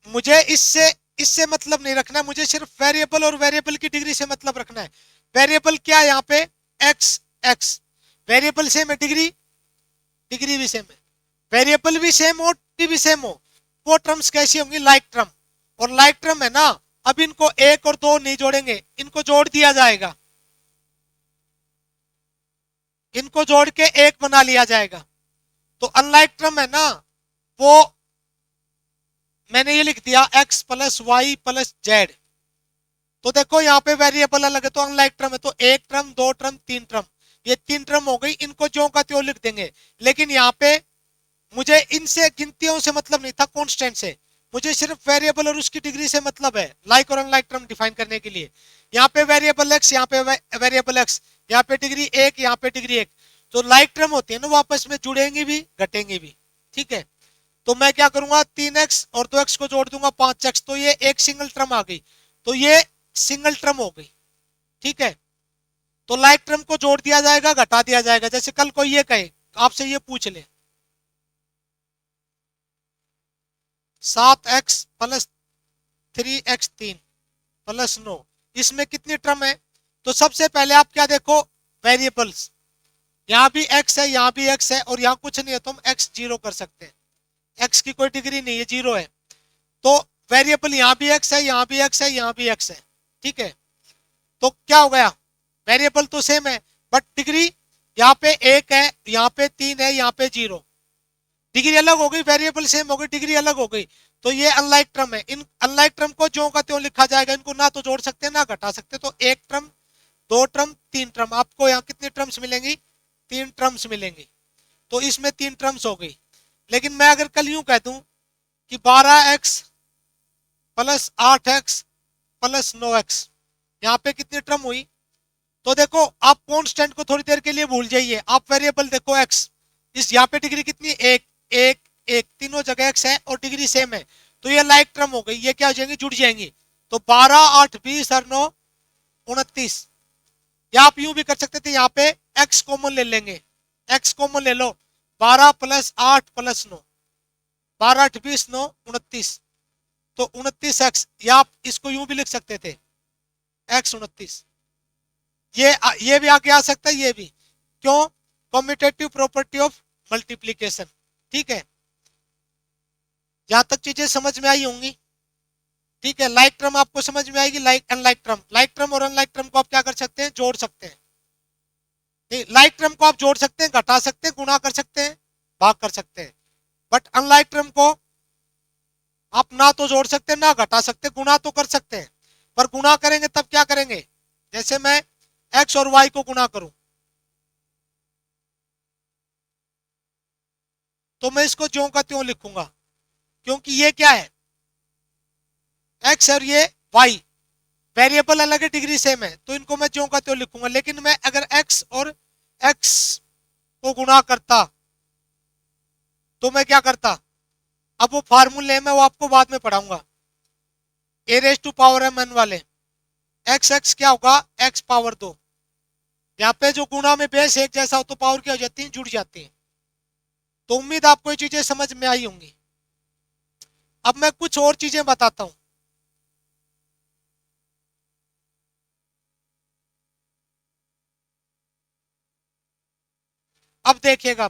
मुझे इससे इससे मतलब नहीं रखना है, मुझे सिर्फ वेरिएबल और वेरिएबल की डिग्री से मतलब रखना है। वेरिएबल क्या है यहाँ पे एक्स एक्स, वेरिएबल सेम है, डिग्री डिग्री भी सेम है, वेरिएबल भी सेम हो डिग्री भी सेम हो, वो टर्म्स कैसी होंगी लाइक टर्म। और लाइक टर्म है ना, अब इनको एक और दो नहीं जोड़ेंगे, इनको जोड़ दिया जाएगा, इनको जोड़ के एक बना लिया जाएगा। तो अनलाइक टर्म है ना, वो मैंने ये लिख दिया x plus y plus z. तो देखो यहाँ पे वेरिएबल अलग है तो अनलाइक टर्म है, तो एक टर्म दो टर्म तीन टर्म, ये तीन टर्म हो गई, इनको ज्यों का त्यों लिख देंगे। लेकिन यहाँ पे मुझे इनसे गिनतियों से मतलब नहीं था, कांस्टेंट से, मुझे सिर्फ वेरिएबल और उसकी डिग्री से मतलब है लाइक और अनलाइक टर्म डिफाइन करने के लिए। यहाँ पे वेरिएबल एक्स, यहाँ पे वेरिएबल एक्स, यहाँ पे डिग्री एक, यहाँ पे डिग्री एक, तो लाइक टर्म होती है ना वो आपस में जुड़ेंगी भी घटेंगी भी, ठीक है। तो मैं क्या करूंगा, तीन एक्स और दो एक्स को जोड़ दूंगा पांच एक्स, तो ये एक सिंगल टर्म आ गई, तो ये सिंगल टर्म हो गई, ठीक है। तो लाइक टर्म को जोड़ दिया जाएगा घटा दिया जाएगा। जैसे कल कोई ये कहे आपसे ये पूछ ले, सात एक्स प्लस थ्री एक्स तीन प्लस नौ, इसमें कितनी टर्म है, तो सबसे पहले आप क्या देखो वेरिएबल्स, यहाँ भी एक्स है यहाँ भी एक्स है और यहाँ कुछ नहीं है तो हम एक्स जीरो कर सकते हैं, एक्स की कोई डिग्री नहीं है जीरो है। तो वेरिएबल यहाँ भी एक्स है यहाँ भी एक्स है यहाँ भी एक्स है, ठीक है। तो क्या हो गया, वेरिएबल तो सेम है बट डिग्री यहाँ पे एक है यहाँ पे तीन है यहाँ पे जीरो, डिग्री अलग हो गई, वेरिएबल सेम हो गई डिग्री अलग हो गई। तो ये अनलाइक टर्म है, इन अनलाइक टर्म को ज्यों का त्यों लिखा जाएगा, इनको ना तो जोड़ सकते ना घटा सकते। तो एक टर्म दो टर्म तीन टर्म, आपको यहाँ कितनी टर्म्स मिलेंगी, तीन टर्म्स मिलेंगी। तो इसमें तीन टर्म्स हो गई। लेकिन मैं अगर कल यूं कह दूं कि 12x plus 8x plus 9x, यहाँ पे कितनी टर्म हुई, तो देखो आप कांस्टेंट को थोड़ी देर के लिए भूल जाइए, आप वेरिएबल देखो x, इस यहाँ पे डिग्री कितनी एक एक एक, तीनों जगह x है और डिग्री सेम है, तो ये लाइक टर्म हो गई, ये क्या हो जाएंगी जुड़ जाएंगी। तो 12 8 20 और 9 29, या आप यूं भी कर सकते थे, यहाँ पे x कॉमन ले लेंगे, x कॉमन ले लो, 12 प्लस 8 प्लस 9, 12 8 20 9 29, तो 29x, या आप इसको यूं भी लिख सकते थे x 29, ये भी आगे आ सकता है, ये भी, क्यों, कॉम्यूटेटिव प्रॉपर्टी ऑफ मल्टीप्लीकेशन, ठीक है। यहां तक चीजें समझ में आई होंगी, ठीक है। लाइक टर्म आपको समझ में आएगी, लाइक टर्म और अनलाइक टर्म को आप क्या कर सकते हैं, जोड़ सकते हैं। लाइक टर्म को आप जोड़ सकते हैं घटा सकते हैं गुणा कर सकते हैं भाग कर सकते हैं, बट अनलाइक टर्म को आप ना तो जोड़ सकते हैं ना घटा सकते, गुणा तो कर सकते हैं, पर गुणा करेंगे तब क्या करेंगे, जैसे मैं एक्स और वाई को गुणा करूं तो मैं इसको ज्यों का त्यों लिखूंगा, क्योंकि ये क्या है एक्स और ये वाई, वेरिएबल अलग है डिग्री सेम है, तो इनको मैं ज्यों का त्यों लिखूंगा। लेकिन मैं अगर एक्स और एक्स को गुणा करता तो मैं क्या करता, अब वो फार्मूले मैं वो आपको बाद में पढ़ाऊंगा, a raise to power m n वाले, एक्स एक्स क्या होगा एक्स पावर दो, यहाँ पे जो गुणा में बेस एक जैसा हो तो पावर क्या हो जाती है जुड़ जाती है। तो उम्मीद आपको ये चीजें समझ में आई होंगी। अब मैं कुछ और चीजें बताता हूं। अब देखिएगा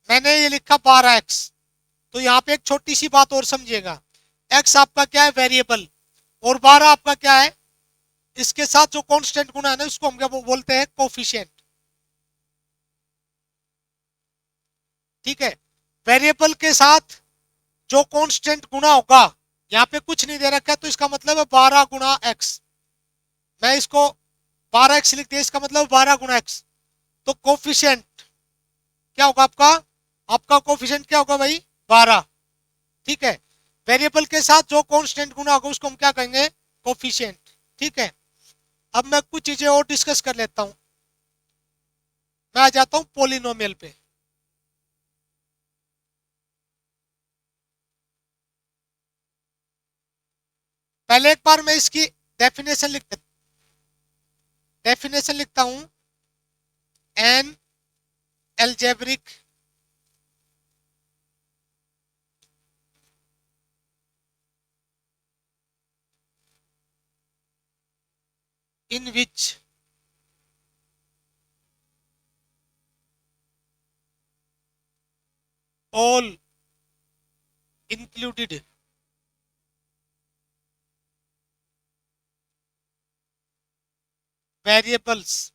मैंने ये लिखा 12x, तो यहाँ पे एक छोटी सी बात और समझिएगा, x आपका क्या है वेरिएबल और 12 आपका क्या है, इसके साथ जो कांस्टेंट गुना है ना उसको हम क्या बोलते हैं कोफिशिएंट। ठीक है। वेरिएबल के साथ जो कांस्टेंट गुना होगा, यहाँ पे कुछ नहीं दे रखा है तो इसका मतलब है 12 गुना एक्स। मैं इसको 12x लिख दिया, इसका मतलब 12 गुना एक्स। तो कोफिशिएंट क्या होगा आपका? आपका कोफिशिएंट क्या होगा भाई? 12। ठीक है। वेरिएबल के साथ जो कांस्टेंट गुना होगा उसको हम क्या कहेंगे? कोफिशिएंट। ठीक है। अब मैं कुछ चीजें और डिस्कस कर लेता हूं। मैं आ जाता हूं पोलिनोमियल पे। पहले एक बार मैं इसकी डेफिनेशन लिखता हूं। An algebraic in which all included variables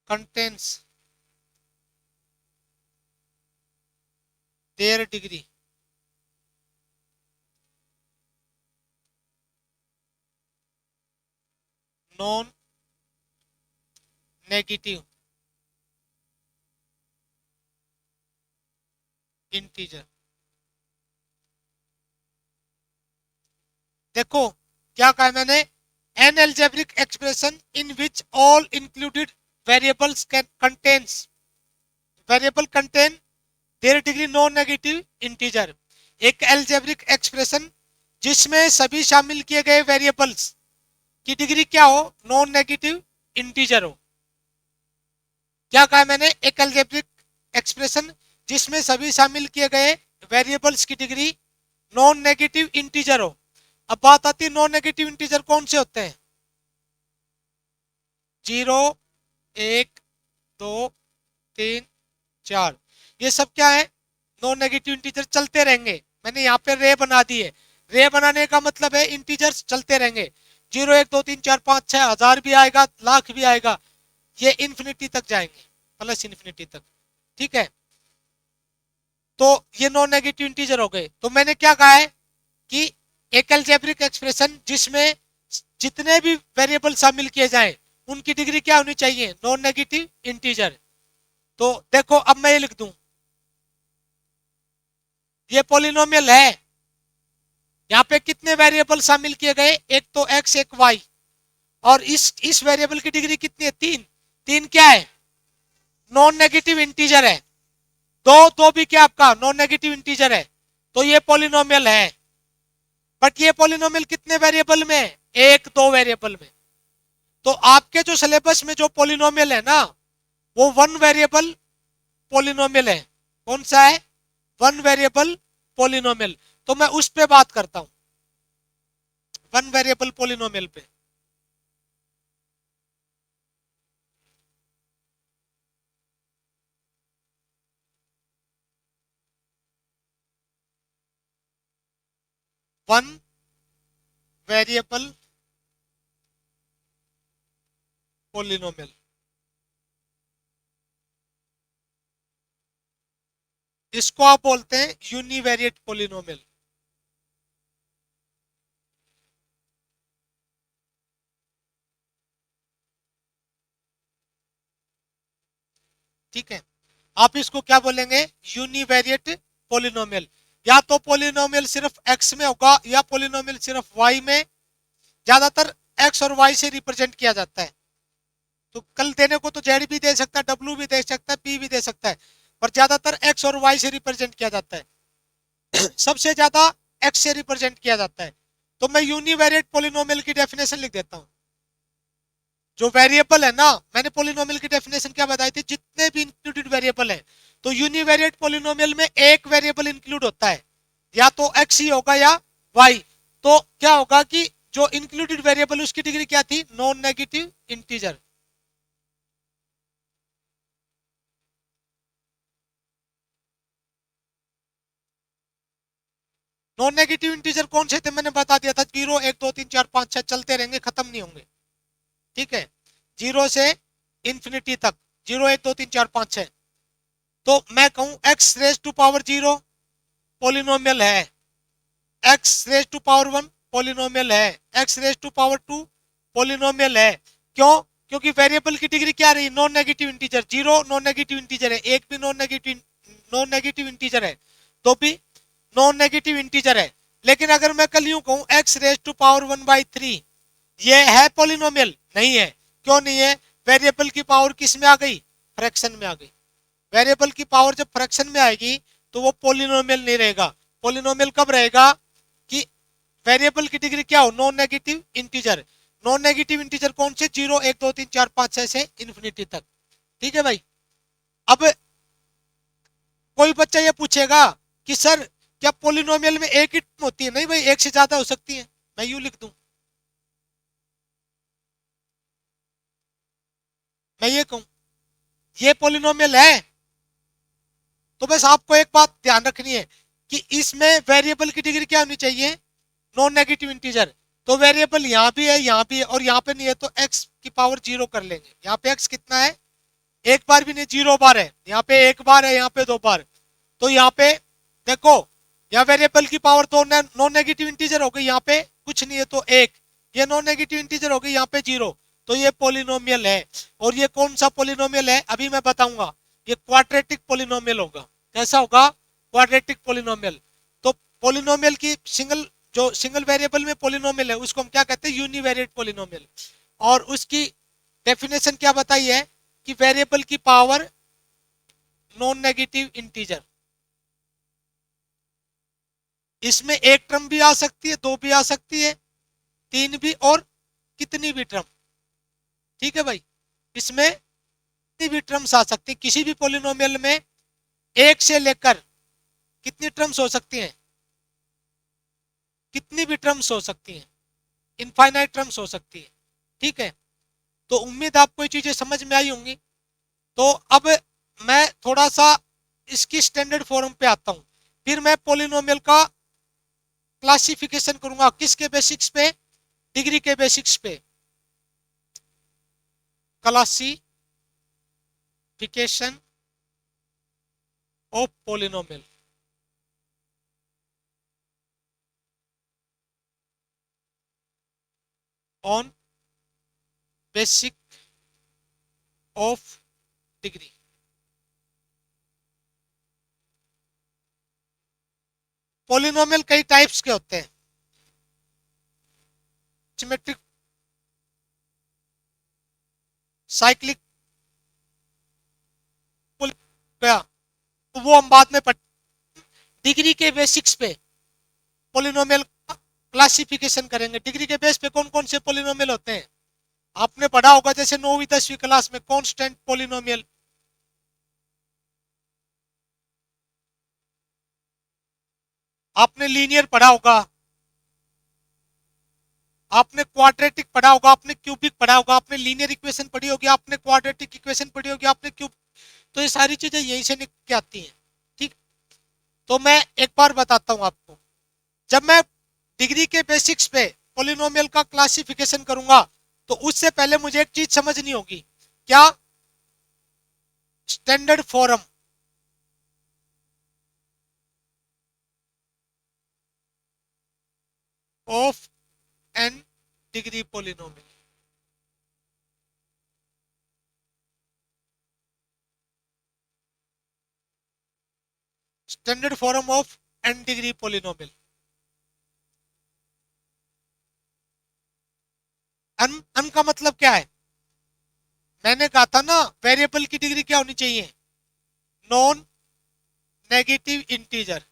contains their degree non negative integer। देखो क्या कहा है मैंने? An algebraic expression in which all included variables contains variable contain there degree non negative integer. एक एल्जेब्रिक एक्सप्रेशन जिसमें सभी शामिल किए गए वेरिएबल्स की डिग्री क्या हो? नॉन नेगेटिव इंटीजर हो। क्या कहा है मैंने? एक अलजेब्रिक एक्सप्रेशन जिसमें सभी शामिल किए गए वेरिएबल्स की डिग्री नॉन नेगेटिव इंटीजर हो। अब बात आती है नॉन नेगेटिव इंटीजर कौन से होते हैं? 0, 1, 2, 3, 4। ये सब क्या है? नॉन नेगेटिव इंटीजर चलते रहेंगे। मैंने यहाँ पे रे बना दी है। रे बनाने का मतलब है इंटीजर्स चलते रहेंगे। 0, 1, 2, 3, 4, 5, 6, हजार भी आएगा, लाख भी आएगा, ये इन्फिनिटी तक जाएंगे, प्लस इन्फिनिटी तक। ठीक है। तो ये नॉन नेगेटिव इंटीजर हो गए। तो मैंने क्या कहा है कि एक अलजेब्रिक एक्सप्रेशन जिसमें जितने भी वेरिएबल शामिल किए जाएं उनकी डिग्री क्या होनी चाहिए? Non negative integer. तो देखो अब मैं ये लिख दूं, ये पॉलिनोमियल है। यहाँ पे कितने वेरिएबल शामिल किए गए? एक तो एक्स, एक वाई। और इस वेरिएबल की डिग्री कितनी है? 3। 3 क्या है? नॉन नेगेटिव इंटीजर है। दो तो भी क्या आपका नॉन नेगेटिव इंटीजर है। तो ये पॉलिनोमियल है। बट ये पॉलिनोमियल कितने वेरिएबल में? एक दो वेरिएबल में। तो आपके जो सिलेबस में जो पॉलिनोमियल है ना, वो वन वेरिएबल पॉलिनोमियल है। कौन सा है? One variable polynomial. तो मैं उस पे बात करता हूं, वन वेरिएबल पॉलिनोमियल पे। वन वेरिएबल पॉलिनोमियल, इसको आप बोलते हैं यूनिवेरिएट पॉलिनोमियल। ठीक है। आप इसको क्या बोलेंगे? Univariate polynomial. या तो पॉलिनोमियल सिर्फ एक्स में होगा या पॉलिनोमियल सिर्फ वाई में। ज्यादातर एक्स और वाई से रिप्रेजेंट किया जाता है। तो कल देने को तो जेड भी दे सकता है, डब्ल्यू भी दे सकता है, पी भी दे सकता है, पर ज्यादातर एक्स और वाई से रिप्रेजेंट किया जाता है। सबसे ज्यादा एक्स से रिप्रेजेंट किया जाता है। तो मैं यूनिवेरिएट पॉलिनोमियल की डेफिनेशन लिख देता हूं। जो वेरिएबल है ना, मैंने पॉलिनोमियल की डेफिनेशन क्या बताई थी? जितने भी इंक्लूडेड वेरिएबल है। तो यूनिवेरिएट पॉलिनोमियल में एक वेरिएबल इंक्लूड होता है, या तो एक्स ही होगा या वाई। तो क्या होगा कि जो इंक्लूडेड वेरिएबल उसकी डिग्री क्या थी? Non negative integer. Non negative integer कौन से थे मैंने बता दिया था, 0 1 2 3 4 5 6 चलते रहेंगे, खत्म नहीं होंगे। ठीक है, 0 से इंफिनिटी तक, 0 1 2 3 4 5 6। तो मैं कहूं x raise to power 0 polynomial है, x raise to power 1 polynomial है, x raise to power 2 polynomial है। क्यों? क्योंकि वेरिएबल की डिग्री क्या रही, non negative integer, 0 non negative integer है, 1 भी नॉन नेगेटिव इंटीजर है, तो भी नॉन नेगेटिव इंटीजर है। लेकिन अगर मैं कल यूं कहूं x रेज टू पावर 1/3, ये है पोलिनोमियल? नहीं है। क्यों नहीं है? वेरिएबल की पावर किस में आ गई, फ्रैक्शन में आ गई। वेरिएबल की पावर जब फ्रैक्शन में आएगी तो वो पोलिनोमियल नहीं रहेगा। पोलिनोमियल कब रहेगा कि वेरिएबल की डिग्री क्या हो, non negative integer. Non negative integer कौन से, 0 1 2 3 4 5 6 से इंफिनिटी तक। ठीक है भाई। अब कोई बच्चा ये पूछेगा कि सर क्या पोलिनोमियल में एक ही टर्म होती है? नहीं भाई, एक से ज्यादा हो सकती है। मैं यूं लिख दूं, मैं ये कहूं ये पोलिनोमियल है, तो बस आपको एक बात ध्यान रखनी है कि इसमें वेरिएबल की डिग्री क्या होनी चाहिए, नॉन नेगेटिव इंटीजर। तो वेरिएबल यहाँ भी है, यहाँ भी है, और यहाँ पे नहीं है, तो x की पावर 0 कर लेंगे। यहाँ पे x कितना है, एक बार भी नहीं, 0 बार है। यहाँ पे एक बार है, यहाँ पे 2 बार। तो यहाँ पे देखो, यहाँ वेरिएबल की पावर तो नॉन नेगेटिव इंटीजर हो गई, यहाँ पे कुछ नहीं है तो 1, ये नॉन नेगेटिव इंटीजर हो गई, यहाँ पे 0। तो ये पोलिनोमियल है। और ये कौन सा पोलिनोमियल है अभी मैं बताऊंगा, ये क्वाड्रेटिक पोलिनोमियल होगा। कैसा होगा, क्वाड्रेटिक पोलिनोमियल। तो पोलिनोमियल की जो सिंगल वेरिएबल में पोलिनोमियल है उसको हम क्या कहते हैं, यूनिवेरिएट पोलिनोमियल। और उसकी डेफिनेशन क्या बताई है कि वेरिएबल की पावर नॉन नेगेटिव इंटीजर। इसमें एक टर्म भी आ सकती है, 2 भी आ सकती है, 3 भी, और कितनी भी टर्म। ठीक है भाई, इसमें कितनी भी टर्म्स आ सकती है। किसी भी पोलिनोमियल में एक से लेकर कितनी टर्म्स हो सकती हैं, कितनी भी टर्म्स हो सकती हैं, इनफाइनाइट टर्म्स हो सकती है। ठीक है, तो उम्मीद आपको ये चीजें समझ में आई होंगी। तो अब मैं थोड़ा सा इसकी स्टैंडर्ड फॉर्म पे आता हूं, फिर मैं पोलिनोमियल का क्लासिफिकेशन करूंगा किसके बेसिक्स पे, डिग्री के बेसिक्स पे। Classification of polynomial. On basic of degree. Polynomial कई टाइप्स के होते हैं। सिमेट्रिक, साइक्लिक, गया, तो वो हम बाद में पढ़। डिग्री के बेसिक्स पे पोलिनोमियल का क्लासिफिकेशन करेंगे। डिग्री के बेस पे कौन कौन से पोलिनोमियल होते हैं आपने पढ़ा होगा, जैसे 9वीं 10वीं क्लास में कांस्टेंट पोलिनोमियल, आपने लीनियर पढ़ा होगा, आपने क्वाड्रेटिक पढ़ा होगा, आपने क्यूबिक पढ़ा होगा, आपने लीनियर इक्वेशन पढ़ी होगी, आपने क्वाड्रेटिक इक्वेशन पढ़ी होगी, आपने क्यूब। तो ये सारी चीजें यहीं से निकल के आती हैं। ठीक, तो मैं एक बार बताता हूं आपको। जब मैं डिग्री के बेसिक्स पे पोलिनोमियल का क्लासिफिकेशन करूंगा तो उससे पहले मुझे एक चीज समझनी होगी, क्या, standard form of n degree polynomial. Standard form of n degree polynomial. अन का मतलब क्या है, मैंने कहा था ना वेरिएबल की डिग्री क्या होनी चाहिए, नॉन नेगेटिव इंटीजर।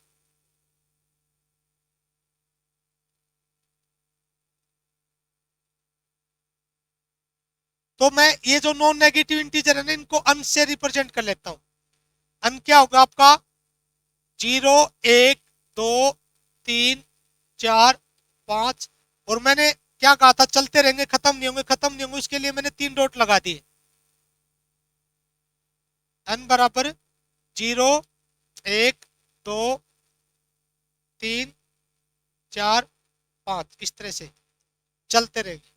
तो मैं ये जो नॉन नेगेटिव इंटीजर है ना, इनको अन से रिप्रेजेंट कर लेता हूं। अन क्या होगा आपका, 0 1 2 3 4 5। और मैंने क्या कहा था, चलते रहेंगे, खत्म नहीं होंगे, खत्म नहीं होंगे, उसके लिए मैंने 3 डॉट लगा दिए। n बराबर 0 1 2 3 4 5 इस तरह से चलते रहेगी।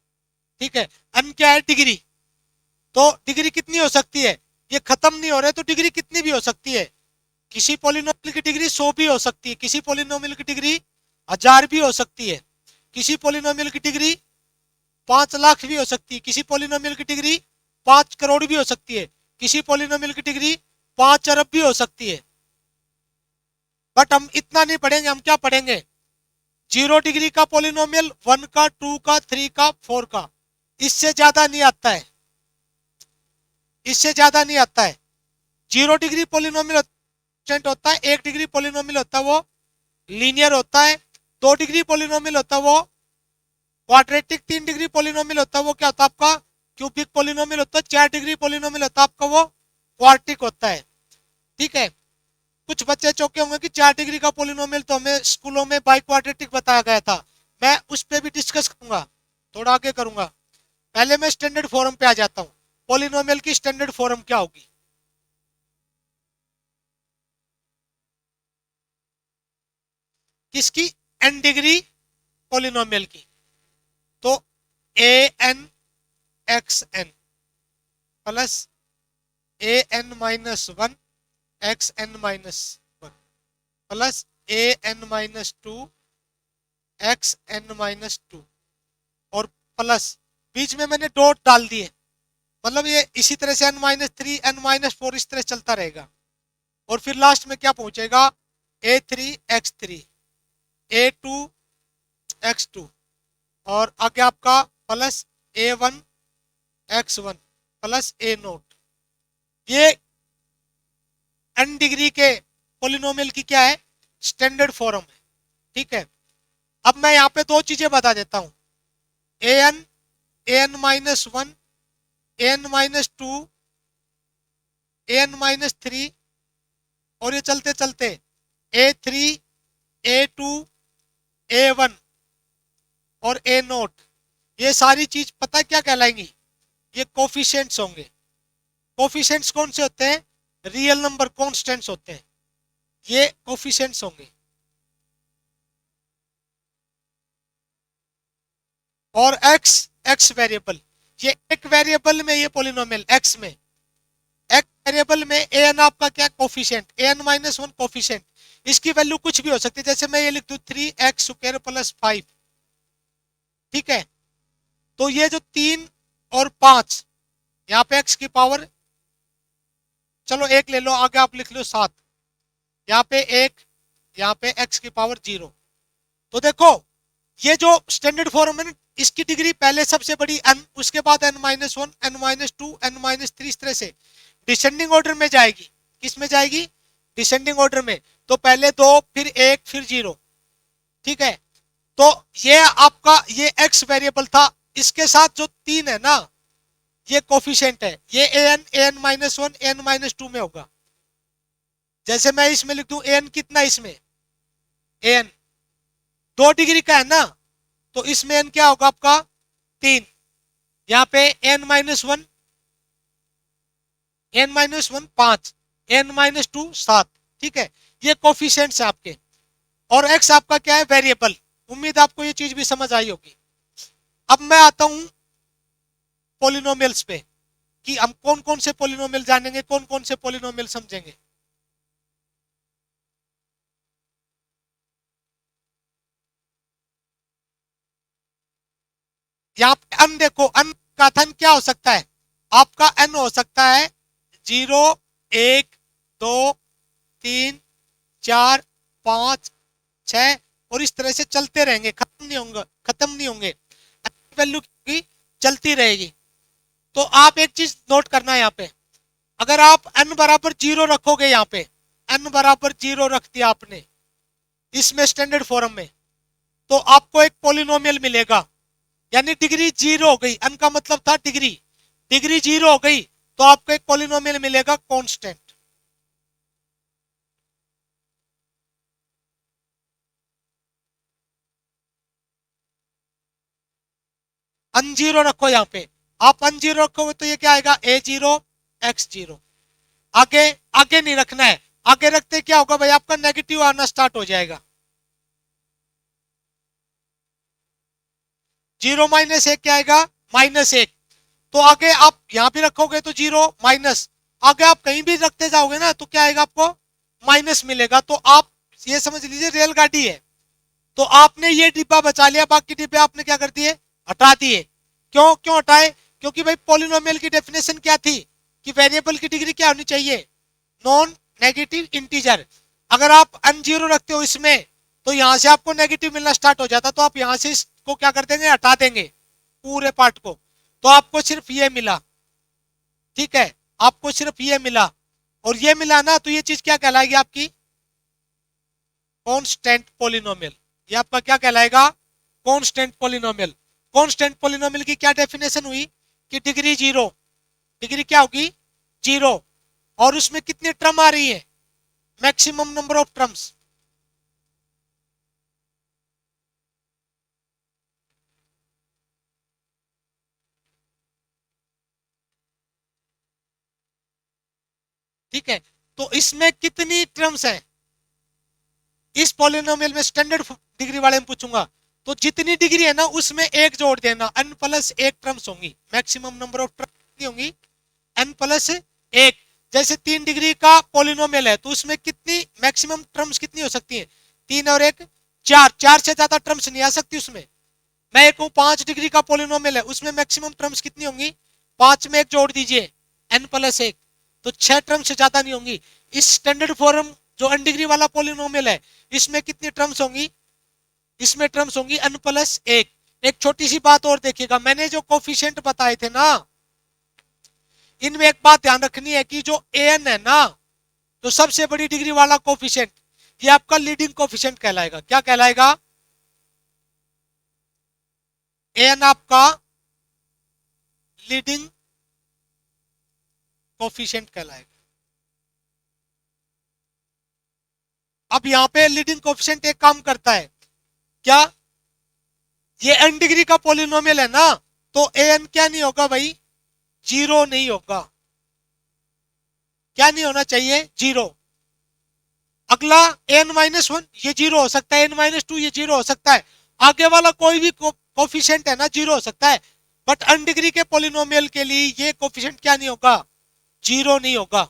ठीक है, n क्या है? डिग्री। तो डिग्री कितनी हो सकती है? ये खत्म नहीं हो रहे तो डिग्री कितनी भी हो सकती है। किसी पोलिनोमियल की डिग्री 100 भी हो सकती है, किसी पोलिनोमियल की डिग्री 1000 भी हो सकती है, किसी पोलिनोमियल की डिग्री 5 लाख भी हो सकती है, किसी पोलिनोमियल की डिग्री 5 करोड़ भी हो सकती है, किसी पोलिनोमियल की डिग्री 5 अरब भी हो सकती है। बट हम इतना नहीं पढ़ेंगे, हम क्या पढ़ेंगे? 0 डिग्री का पोलिनोमियल, 1 का, 2 का, 3 का, 4 का, इससे ज्यादा नहीं आता है, इससे ज्यादा नहीं आता है। 0 डिग्री पोलिनोमियल होता है, 1 डिग्री पोलिनोमियल होता है वो लीनियर होता है, 2 डिग्री पोलिनोमियल होता है वो क्वाड्रेटिक, 3 डिग्री पोलिनोमियल होता है वो क्या होता है आपका? क्यूबिक पोलिनोमियल होता है, 4 डिग्री पोलिनोमियल होता है आपका वो क्वार्टिक होता है। ठीक है, कुछ बच्चे चौके होंगे कि 4 डिग्री का पोलिनोमियल तो हमें स्कूलों में बाई क्वाड्रेटिक बताया गया था। मैं उस पर भी डिस्कस करूंगा, थोड़ा आगे करूंगा। पहले मैं स्टैंडर्ड फॉर्म पे आ जाता हूँ। पोलिनोमियल की स्टैंडर्ड फॉर्म क्या होगी? किसकी? n डिग्री पोलिनोमियल की। तो a n x n plus a n minus one x n minus one plus a n minus two x n minus two और प्लस बीच में मैंने डॉट डाल दिए, मतलब ये इसी तरह से n minus three n minus four इस तरह चलता रहेगा। और फिर लास्ट में क्या पहुंचेगा? a3 x3 a2 x2 और आगे आपका plus a1 x1 plus a0। ये n डिग्री के पोलिनोमियल की क्या है? स्टैंडर्ड फॉर्म है। ठीक है, अब मैं यहाँ पे दो चीजें बता देता हूं। an minus one, an minus two, an minus three और ये चलते चलते a3 a2 a1 और a0, ये सारी चीज पता क्या कहलाएंगी? ये कोफिशिएंट्स होंगे। कोफिशिएंट्स कौन से होते हैं? रियल नंबर कॉन्स्टेंट्स होते हैं, ये कोफिशिएंट्स होंगे। और एक्स वेरिएबल, ये एक वेरिएबल में, ये पोलिनोमियल एक्स में, एक्स वेरिएबल में an आपका क्या? Coefficient, an minus one coefficient. इसकी वैल्यू कुछ भी हो सकती है, जैसे मैं ये लिख दूं 3x² प्लस 5। ठीक है, तो ये जो 3 और 5, यहाँ पे x की पावर, चलो एक ले लो, आगे आप लिख लो 7, यहाँ पे एक, यहाँ पे x की पावर 0। तो देखो ये जो स्टैंडर्ड फॉर्म है ना, इसकी डिग्री पहले सबसे बड़ी n, उसके बाद n minus one, n minus two, n minus three, इस तरह से डिसेंडिंग ऑर्डर में जाएगी। किस में जाएगी? डिसेंडिंग ऑर्डर में। तो पहले दो, फिर एक, फिर 0। ठीक है, तो ये आपका ये x वेरिएबल था, इसके साथ जो 3 है ना, ये कोफिशिएंट है, ये an minus one, an minus two में होगा। जैसे मैं इसमें लिख दूं an कितना, इसमें an 2 डिग्री का है ना, तो इसमें n क्या होगा आपका? 3। यहाँ पे n minus one, n minus one 5, n minus two 7। ठीक है, ये कोफिशिएंट्स है आपके। और x आपका क्या है? वेरिएबल। उम्मीद आपको ये चीज भी समझ आई होगी। अब मैं आता हूं पोलिनोमियल्स पे, कि हम कौन कौन से पोलिनोमियल जानेंगे, कौन कौन से पोलिनोमियल समझेंगे। यहाँ पे n देखो, n का धन क्या हो सकता है? आपका n हो सकता है 0 1 2 3 4 5 6 और इस तरह से चलते रहेंगे, खत्म नहीं होंगे, खत्म नहीं होंगे। वैल्यू की चलती रहेगी। तो आप एक चीज नोट करना है यहाँ पे, अगर आप n बराबर 0 रखोगे, यहाँ पे n बराबर 0 रख दिया आपने इसमें स्टैंडर्ड फॉर्म में, तो आपको एक पोलिनोमियल मिलेगा, यानी डिग्री 0 हो गई। n का मतलब था डिग्री, डिग्री 0 हो गई तो आपको एक पोलिनोमियल मिलेगा कांस्टेंट। n0 रखो यहाँ पे, आप n0 रखोगे तो ये क्या आएगा? a0 x0। आगे आगे नहीं रखना है, आगे रखते क्या होगा भाई? आपका नेगेटिव आना स्टार्ट हो जाएगा। जीरो माइनस एक क्या आएगा, माइनस एक। तो आगे आप यहां भी रखोगे तो जीरो माइनस, आगे आप कहीं भी रखते जाओगे ना तो क्या आएगा, आपको माइनस मिलेगा। तो आप ये समझ लीजिए रेलगाड़ी है, तो आपने ये डिब्बा बचा लिया, बाकी डिब्बे आपने क्या कर दिए, हटा दिए। क्यों क्यों हटाए, क्योंकि भाई पॉलिनोमियल की डेफिनेशन क्या थी कि वेरिएबल की डिग्री क्या होनी चाहिए, नॉन नेगेटिव इंटीजर। अगर आप अनजीरो रखते हो इसमें तो यहां से आपको नेगेटिव मिलना स्टार्ट हो जाता, तो आप यहां से इसको क्या कर देंगे, हटा देंगे पूरे पार्ट को, तो आपको सिर्फ ये मिला। ठीक है, आपको सिर्फ ये मिला, और ये मिला ना तो ये चीज क्या कहलाएगी आपकी, कांस्टेंट पॉलिनोमियल। ये आपका क्या कहलाएगा, कांस्टेंट पॉलिनोमियल। कांस्टेंट पॉलिनोमियल की क्या डेफिनेशन हुई कि डिग्री जीरो, डिग्री क्या होगी, जीरो, और उसमें कितनी टर्म आ रही है, मैक्सिमम नंबर ऑफ टर्म्स। ठीक है, तो इसमें कितनी टर्म्स है, इस पॉलिनोमियल में स्टैंडर्ड डिग्री वाले में पूछूंगा, तो जितनी डिग्री है ना उसमें एक जोड़ देना, n प्लस एक टर्म्स होंगी, मैक्सिमम नंबर ऑफ टर्म्स कितनी होंगी, n प्लस एक। जैसे 3 डिग्री का पॉलिनोमियल है तो उसमें कितनी मैक्सिमम टर्म्स कितनी हो सकती है, 3 और एक 4, 4 से ज्यादा टर्म्स नहीं आ सकती उसमें। मैं एक 5 डिग्री का पॉलिनोमियल है, उसमें मैक्सिमम टर्म्स कितनी होंगी, 5 में एक जोड़ दीजिए, n प्लस एक, तो 6 टर्म से ज्यादा नहीं होंगी। इस स्टैंडर्ड फॉर्म जो n डिग्री वाला पॉलिनोमियल है इसमें कितनी टर्म्स होंगी, इसमें टर्म्स होंगी n प्लस एक। एक छोटी सी बात और देखिएगा, मैंने जो कोफिशिएंट बताए थे ना, इनमें एक बात ध्यान रखनी है कि जो an है ना, तो सबसे बड़ी डिग्री वाला कोफिशिएंट, ये आपका लीडिंग कोफिशिएंट कहलाएगा। क्या कहलाएगा, an आपका लीडिंग कोफिशिएंट कहलाएगा। अब यहां पे लीडिंग कोफिशिएंट एक काम करता है क्या, ये n डिग्री का पॉलिनोमियल है ना, तो an क्या नहीं होगा भाई, जीरो नहीं होगा। क्या नहीं होना चाहिए, जीरो। अगला n माइनस वन, ये जीरो हो सकता है, n माइनस टू ये जीरो हो सकता है, आगे वाला कोई भी कोफिशिएंट है ना जीरो हो सकता है, बट n डिग्री के पॉलिनोमियल के लिए ये कोफिशिएंट क्या नहीं होगा, जीरो नहीं होगा।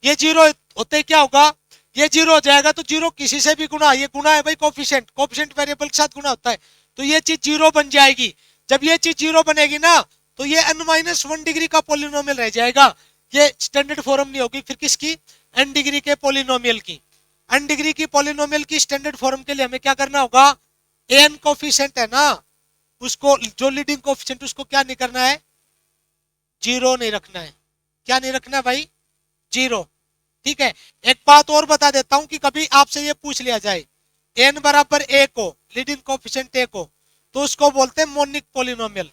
ये जीरो होते क्या होगा, ये जीरो हो जाएगा तो जीरो किसी से भी गुना, ये गुना है भाई कोफिशिएंट, कोफिशिएंट वेरिएबल के साथ गुना होता है, तो ये चीज जीरो बन जाएगी। जब ये चीज जीरो बनेगी ना तो ये n माइनस वन डिग्री का पॉलिनोमियल रह जाएगा, ये स्टैंडर्ड फॉर्म नहीं होगी फिर किसकी, n डिग्री के पॉलिनोमियल की। n डिग्री की पॉलिनोमियल की स्टैंडर्ड फॉर्म के लिए हमें क्या करना होगा, an कोफिशिएंट है ना, उसको जो लीडिंग कोफिशिएंट उसको क्या नहीं करना है, जीरो नहीं रखना है। क्या नहीं रखना है भाई, जीरो। ठीक है, एक बात और बता देता हूं कि कभी आपसे ये पूछ लिया जाए n बराबर एक हो, लीडिंग कोफिशिएंट एक हो, तो उसको बोलते हैं मोनिक पॉलिनोमियल।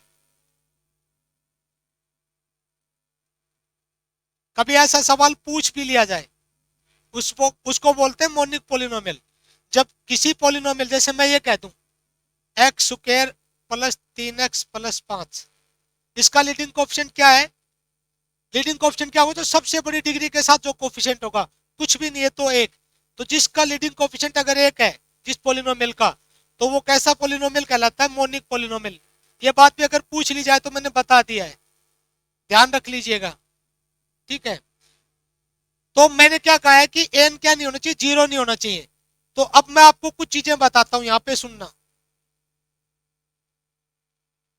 कभी ऐसा सवाल पूछ भी लिया जाए, उसको उसको बोलते हैं मोनिक पॉलिनोमियल। जब किसी पॉलिनोमियल, जैसे मैं ये कह दूं x square plus 3x plus 5, इसका लीडिंग कोफिशिएंट क्या है, लीडिंग कोफिशिएंट क्या होगा, तो सबसे बड़ी डिग्री के साथ जो कोफिशिएंट होगा, कुछ भी नहीं है तो एक, तो जिसका लीडिंग कोफिशिएंट अगर एक है जिस पॉलिनोमियल का, तो वो कैसा पॉलिनोमियल कहलाता है, मोनिक पॉलिनोमियल। ये बात भी अगर पूछ ली जाए तो मैंने बता दिया है, ध्यान रख लीजिएगा। ठीक है, तो मैंने क्या कहा है कि एन क्या नहीं होना चाहिए, जीरो नहीं होना चाहिए। तो अब मैं आपको कुछ चीजें बताता हूं, यहां पे सुनना।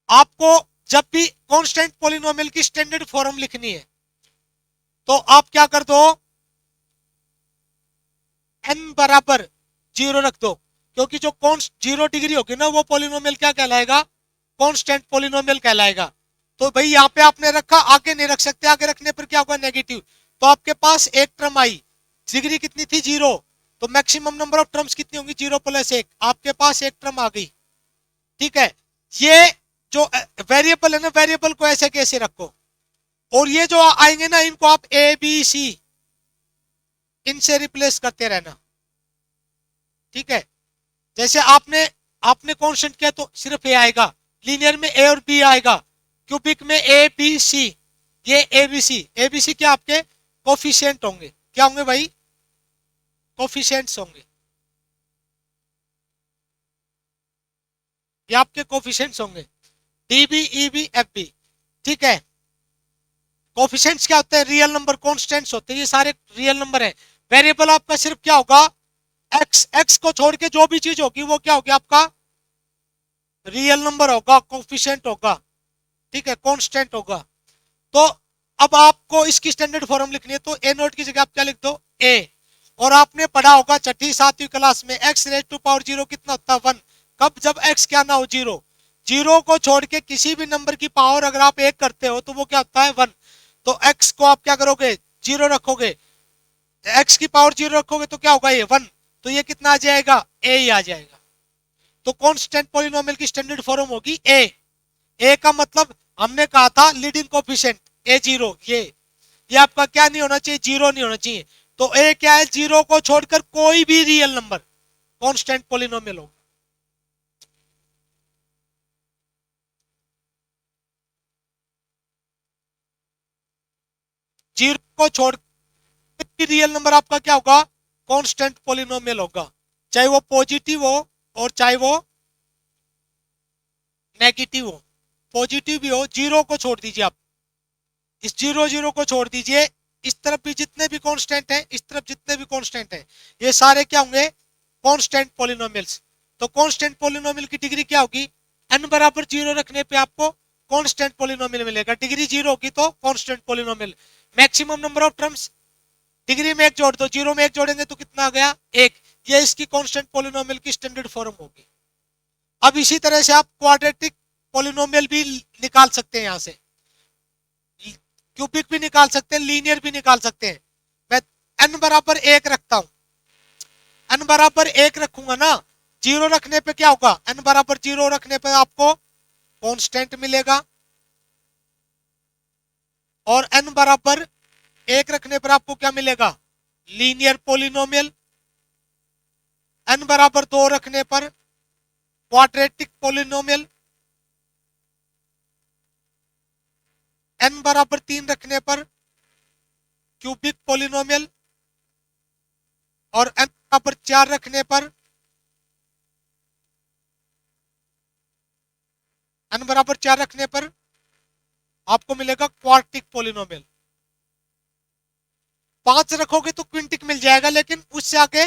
आपको जब भी कांस्टेंट पॉलिनोमियल की स्टैंडर्ड फॉर्म लिखनी है तो आप क्या कर दो, n बराबर जीरो रख दो, क्योंकि जो कॉन्स्ट जीरो डिग्री होगी ना वो पॉलिनोमियल क्या कहलाएगा, कांस्टेंट पॉलिनोमियल कहलाएगा। तो भाई यहाँ पे आपने रखा, आगे नहीं रख सकते, आगे रखने पर क्या होगा, नेगेटिव। तो आपके पास एक टर्म आई, डिग्री कितनी थी, जीरो, तो मैक्सिमम नंबर ऑफ टर्म्स कितनी होंगी, जीरो प्लस एक, आपके पास एक टर्म आ गई। ठीक है, ये जो वेरिएबल है ना, वेरिएबल को ऐसे कैसे रखो, और ये जो आएंगे ना इनको आप ए बी सी इनसे रिप्लेस करते रहना। ठीक है, जैसे आपने आपने कांस्टेंट किया तो सिर्फ ए आएगा, लीनियर में ए और बी आएगा, क्यूबिक में ए बी सी, ये ए बी सी क्या आपके कोफिशिएंट होंगे, क्या होंगे भाई, कोफिशिएंट्स होंगे। ये आपके कोफिशिएंट्स होंगे, D B E B F B. ठीक है, कोफिशिएंट्स क्या होते हैं? रियल नंबर कॉन्स्टेंट्स होते हैं, ये सारे रियल नंबर है। वेरिएबल आपका सिर्फ क्या होगा? एक्स। एक्स को छोड़ के जो भी चीज होगी वो क्या होगी? आपका रियल नंबर होगा, कोफिशिएंट होगा। ठीक है, कांस्टेंट होगा। तो अब आपको इसकी स्टैंडर्ड फॉर्म लिखनी है, तो ए नोट की जगह आप क्या लिख दो? ए। और आपने पढ़ा होगा छठी सातवीं क्लास में x raise to power zero कितना होता है? 1। कब? जब एक्स क्या ना हो? जीरो। जीरो को छोड़ के किसी भी नंबर की पावर अगर आप एक करते हो तो वो क्या होता है? 1। तो एक्स को आप क्या करोगे? जीरो रखोगे। एक्स की पावर जीरो रखोगे तो क्या होगा? ये 1। तो ये कितना आ जाएगा? ए ही आ जाएगा। तो कांस्टेंट पॉलिनोमियल की स्टैंडर्ड फॉर्म होगी ए। ए का मतलब हमने कहा था लीडिंग कोफिशिएंट ए जीरो। ये आपका क्या नहीं होना चाहिए? जीरो नहीं होना चाहिए। तो ए क्या है? जीरो को छोड़कर कोई भी रियल नंबर कांस्टेंट पॉलिनोमियल होगा। जीरो को छोड़ रियल नंबर आपका क्या होगा? कांस्टेंट पॉलिनोमियल होगा, चाहे वो पॉजिटिव हो और चाहे वो नेगेटिव हो। पॉजिटिव भी हो, जीरो को छोड़ दीजिए आप, इस जीरो जीरो को छोड़ दीजिए, इस तरफ भी जितने भी कांस्टेंट हैं, इस तरफ जितने भी कांस्टेंट हैं, ये सारे क्या होंगे? Constant polynomials. तो कांस्टेंट पॉलिनोमियल की डिग्री क्या होगी? n बराबर जीरो रखने पे आपको कांस्टेंट पॉलिनोमियल मिलेगा। डिग्री जीरो होगी तो constant polynomial. Maximum number of terms, degree में एक जोड़ दो, जीरो में एक जोड़ेंगे तो कितना आ गया? एक। ये इसकी कांस्टेंट पॉलिनोमियल की स्टैंडर्ड फॉर्म होगी। अब इसी तरह से आप क्वाड्रेटिक पॉलिनोमियल भी निकाल सकते हैं, यहां से क्यूबिक भी निकाल सकते हैं, लीनियर भी निकाल सकते हैं। मैं n बराबर एक रखता हूं, n बराबर एक रखूंगा ना, जीरो रखने पे क्या होगा? n बराबर जीरो रखने पे आपको कांस्टेंट मिलेगा, और n बराबर एक रखने पर आपको क्या मिलेगा? Linear polynomial. n बराबर दो रखने पर क्वाड्रेटिक पॉलिनोमियल। n बराबर तीन रखने पर क्यूबिक पॉलिनोमियल, और n बराबर चार रखने पर आपको मिलेगा क्वार्टिक पॉलिनोमियल। पांच रखोगे तो क्विंटिक मिल जाएगा, लेकिन उससे आगे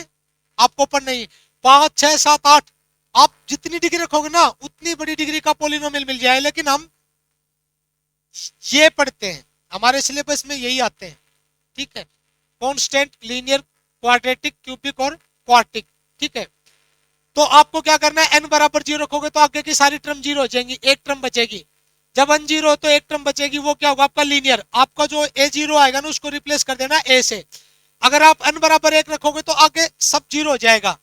आपको पर नहीं। पांच छह सात आठ, आप जितनी डिग्री रखोगे ना उतनी बड़ी डिग्री का पॉलिनोमियल मिल जाएगा, लेकिन हम ये पढ़ते हैं, हमारे सिलेबस में यही आते हैं। ठीक है, कांस्टेंट, लीनियर, क्वाड्रेटिक, क्यूबिक और क्वार्टिक। ठीक है, तो आपको क्या करना है? n बराबर जीरो रखोगे तो आगे की सारी टर्म जीरो हो जाएंगी, एक टर्म बचेगी। जब n जीरो तो एक टर्म बचेगी, वो क्या होगा? आपका लीनियर। आपका जो a जीरो आएगा ना उसको रिप्लेस कर देना a से। अगर आप n बराबर एक रखोगे तो आगे सब जीरो हो जाएगा।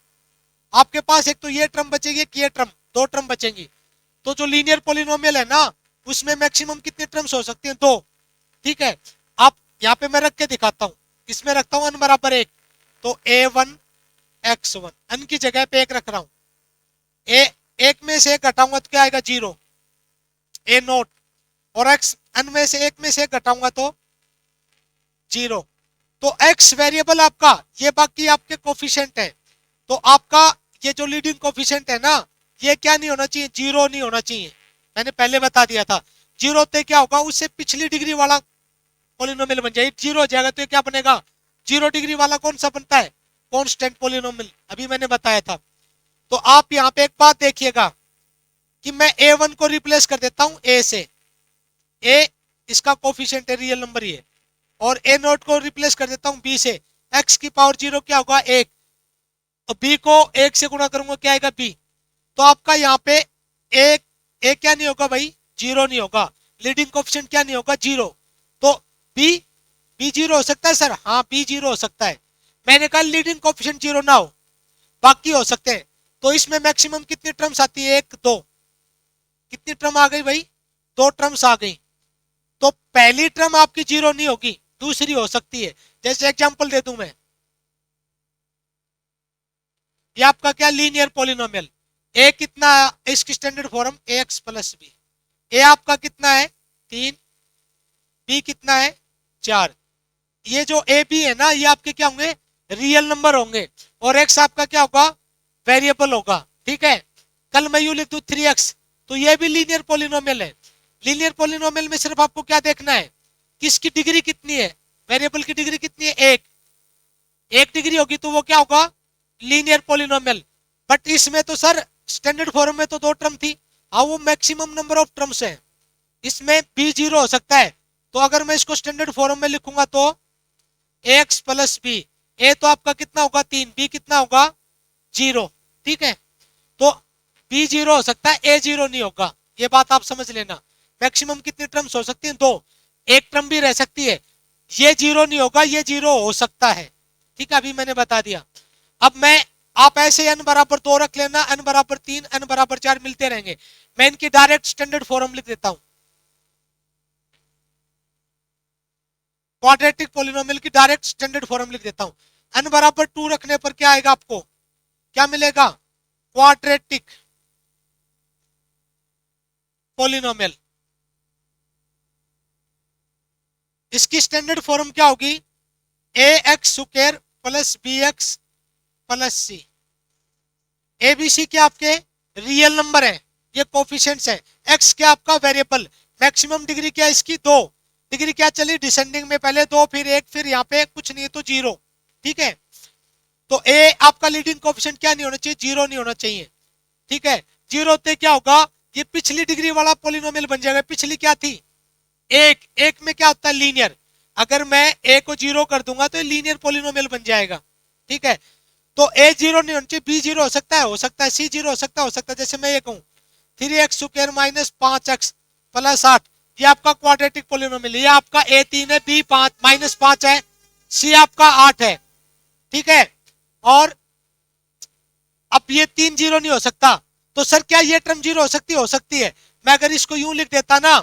आपके पास एक तो ये टर्म बचेगी, एक ये टर्म, दो टर्म बचेंगी। तो जो लीनियर पॉलिनोमियल है ना, उसमें मैक्सिमम कितने टर्म्स हो सकते हैं? दो। ठीक है, आप यहाँ पे मैं रख के दिखाता हूँ, इसमें रखता हूँ n बराबर एक, तो a1 x1, n की जगह पे एक रख रहा हूँ। ए एक में से एक घटाऊंगा तो क्या आएगा? जीरो, ए नोट। और x n में से एक घटाऊंगा तो जीरो। तो x वेरिएबल आपका, ये बाकी आपके कोफिशिएंट है। तो आपका ये जो लीडिंग कोफिशिएंट है ना, ये क्या नहीं होना चाहिए? जीरो नहीं होना चाहिए। मैंने पहले बता दिया था, जीरो होते क्या होगा? उससे पिछली डिग्री वाला पॉलिनोमियल बन जाएगा। जीरो हो जाएगा तो ये क्या बनेगा? जीरो डिग्री वाला कौन सा बनता है? कांस्टेंट पॉलिनोमियल, अभी मैंने बताया था। तो आप यहाँ पे एक बात देखिएगा कि मैं a1 को रिप्लेस कर देता हूं a से। a इसका कोफिशिएंट है, रियल नंबर ये। और a नोट को रिप्लेस कर देता हूं b से। x की पावर जीरो क्या होगा? एक। तो b को एक से गुणा करूंगा, क्या आएगा? b। तो आपका यहाँ पे एक a क्या नहीं होगा भाई? जीरो नहीं होगा। लीडिंग कोफिशिएंट क्या नहीं होगा? जीरो। तो b जीरो हो सकता है सर? हाँ, b जीरो हो सकता है। मैंने कहा लीडिंग कोफिशिएंट जीरो ना हो, बाकी हो सकते हैं। तो इसमें मैक्सिमम कितनी टर्म्स आती है? एक, दो। कितनी टर्म आ गई भाई? दो टर्म्स आ गई। तो पहली टर्म आपकी जीरो नहीं होगी, दूसरी हो सकती है। जैसे एग्जांपल दे दूं मैं, ये आपका क्या? Linear polynomial. ए कितना है? इसकी standard form ax plus b. A आपका कितना है? तीन। बी कितना है? चार। ये जो ए बी है ना, ये आपके क्या होंगे? रियल नंबर होंगे। और एक्स आपका क्या होगा? वेरिएबल होगा। ठीक है, कल मैं यू लिख दूं 3x, तो ये भी लीनियर पोलिनोमियल है। लीनियर पोलिनोमियल में सिर्फ आपको क्या देखना है, किसकी डिग्री कितनी है, वेरिएबल की डिग्री कितनी है, एक डिग्री होगी तो वो क्या होगा, लीनियर पोलिनोमियल। बट इसमें तो सर स्टैंडर्ड फॉर्म में तो दो टर्म थी, हाँ वो मैक्सिमम नंबर ऑफ टर्म्स है, इसमें बी जीरो हो सकता है। तो अगर मैं इसको स्टैंडर्ड फॉर्म में लिखूंगा तो एक्स प्लस बी, ए तो आपका कितना होगा 3, बी कितना होगा 0, ठीक है। तो बी जीरो हो सकता है, ए जीरो नहीं होगा, ये बात आप समझ लेना। मैक्सिमम कितनी टर्म्स हो सकती हैं, 2, एक टर्म भी रह सकती है, ये जीरो नहीं होगा, ये जीरो हो सकता है, ठीक है, अभी मैंने बता दिया। अब मैं, आप ऐसे n बराबर 2 रख लेना, n बराबर 3, n बराबर 4 मिलते रहेंगे। मैं इनकी डायरेक्ट स्टैंडर्ड फॉर्म लिख देता हूं, क्वाड्रेटिक पोलिनोमियल की डायरेक्ट स्टैंडर्ड फॉर्म लिख देता हूं। n बराबर 2 रखने पर क्या आएगा, आपको क्या मिलेगा, क्वाड्रेटिक पोलिनोमियल। इसकी स्टैंडर्ड फॉर्म क्या होगी, a x square plus b x plus c. A b c क्या आपके रियल नंबर है, ये कोफिशिएंट्स है, एक्स क्या आपका वेरिएबल, मैक्सिमम डिग्री क्या इसकी 2, डिग्री क्या चली डिसेंडिंग में, पहले 2 फिर 1, फिर यहाँ पे कुछ नहीं है तो 0, ठीक है। तो ए आपका लीडिंग कोफिशिएंट क्या नहीं होना चाहिए, 0 नहीं होना चाहिए, ठीक है। 0 होते क्या होगा, ये पिछली डिग्री वाला पोलिनोमियल बन जाएगा। पिछली क्या थी, एक, एक में क्या होता है लीनियर, अगर मैं ए को 0 कर दूंगा तो लीनियर पोलिनोमियल बन जाएगा, ठीक है। तो ए जीरो नहीं होना चाहिए, बी जीरो हो सकता है, सी जीरो हो सकता है। जैसे मैं ये कहूं 3x square minus 5x plus 8, ये आपका क्वाड्रेटिक पोलिनोमियल है, ये आपका ए 3 है, बी 5 माइनस 5 है, सी आपका 8 है, ठीक है। और अब ये 3 जीरो नहीं हो सकता, तो सर क्या ये टर्म जीरो हो सकती है। मैं अगर इसको यूं लिख देता ना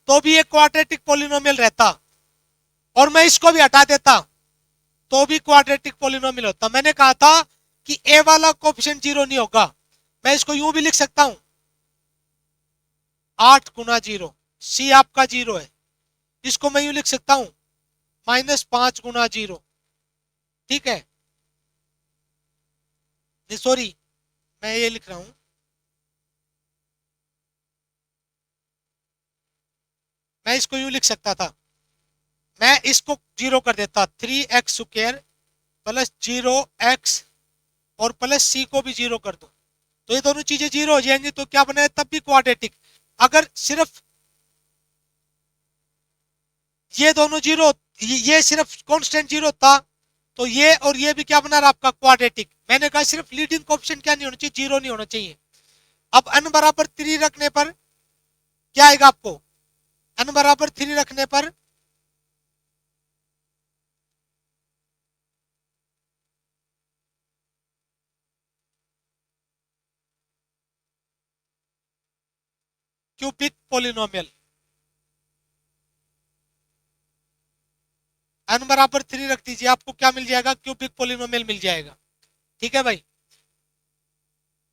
तो भी ये क्वाड्रेटिक पोलिनोमियल रहता, और मैं इसको भी हटा देता तो भी क्वाड्रेटिक पोलिनोमियल होता। मैंने कहा था कि ए वाला कोफिशिएंट 0 नहीं होगा, मैं इसको यूं भी लिख सकता हूं 8 गुना 0, सी आपका 0 है, इसको मैं यूं लिख सकता हूं -5 गुना 0, ठीक है। सॉरी, मैं ये लिख रहा हूं, मैं इसको यूं लिख सकता था, मैं इसको 0 कर देता, 3x स्क्वायर प्लस 0x और प्लस सी को भी 0 कर दूं, तो ये दोनों चीजें 0 हो जाएंगी, तो क्या बने तब भी क्वाड्रेटिक। अगर सिर्फ ये दोनों 0, ये सिर्फ कांस्टेंट 0 था, तो ये और ये भी क्या बना रहा आपका क्वाड्रेटिक। मैंने कहा सिर्फ लीडिंग कोएफिशिएंट क्या नहीं होना चाहिए, 0 नहीं होना चाहिए। अब n बराबर 3 रखने पर क्या आएगा आपको, n बराबर 3 रखने पर क्यूबिक पोलिनोमियल, n बराबर 3 रख दीजिए, आपको क्या मिल जाएगा, क्यूबिक पोलिनोमियल मिल जाएगा, ठीक है भाई।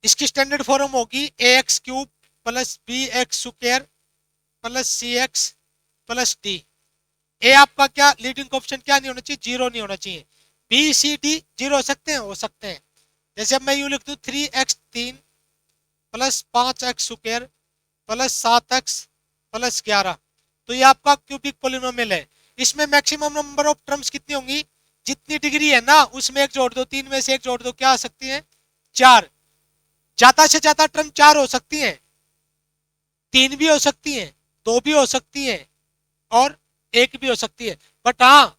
इसकी स्टैंडर्ड फॉर्म होगी a x cube plus b x square plus c x plus d. A आपका क्या लीडिंग कोएफिशिएंट क्या नहीं होना चाहिए, 0 नहीं होना चाहिए। बी सी डी 0 हो सकते हैं। जैसे अब मैं यूं लिख दूं 3x3 plus 5x square plus 7x plus 11, तो ये आपका क्यूबिक पोलिनोमियल है। इसमें मैक्सिमम नंबर ऑफ टर्म्स कितनी होंगी, जितनी डिग्री है ना उसमें एक जोड़ दो, 3 में से एक जोड़ दो, क्या आ सकती है 4, ज्यादा से ज्यादा टर्म 4 हो सकती है, 3 भी हो सकती है, 2 भी हो सकती है और 1 भी हो सकती है। बट हाँ,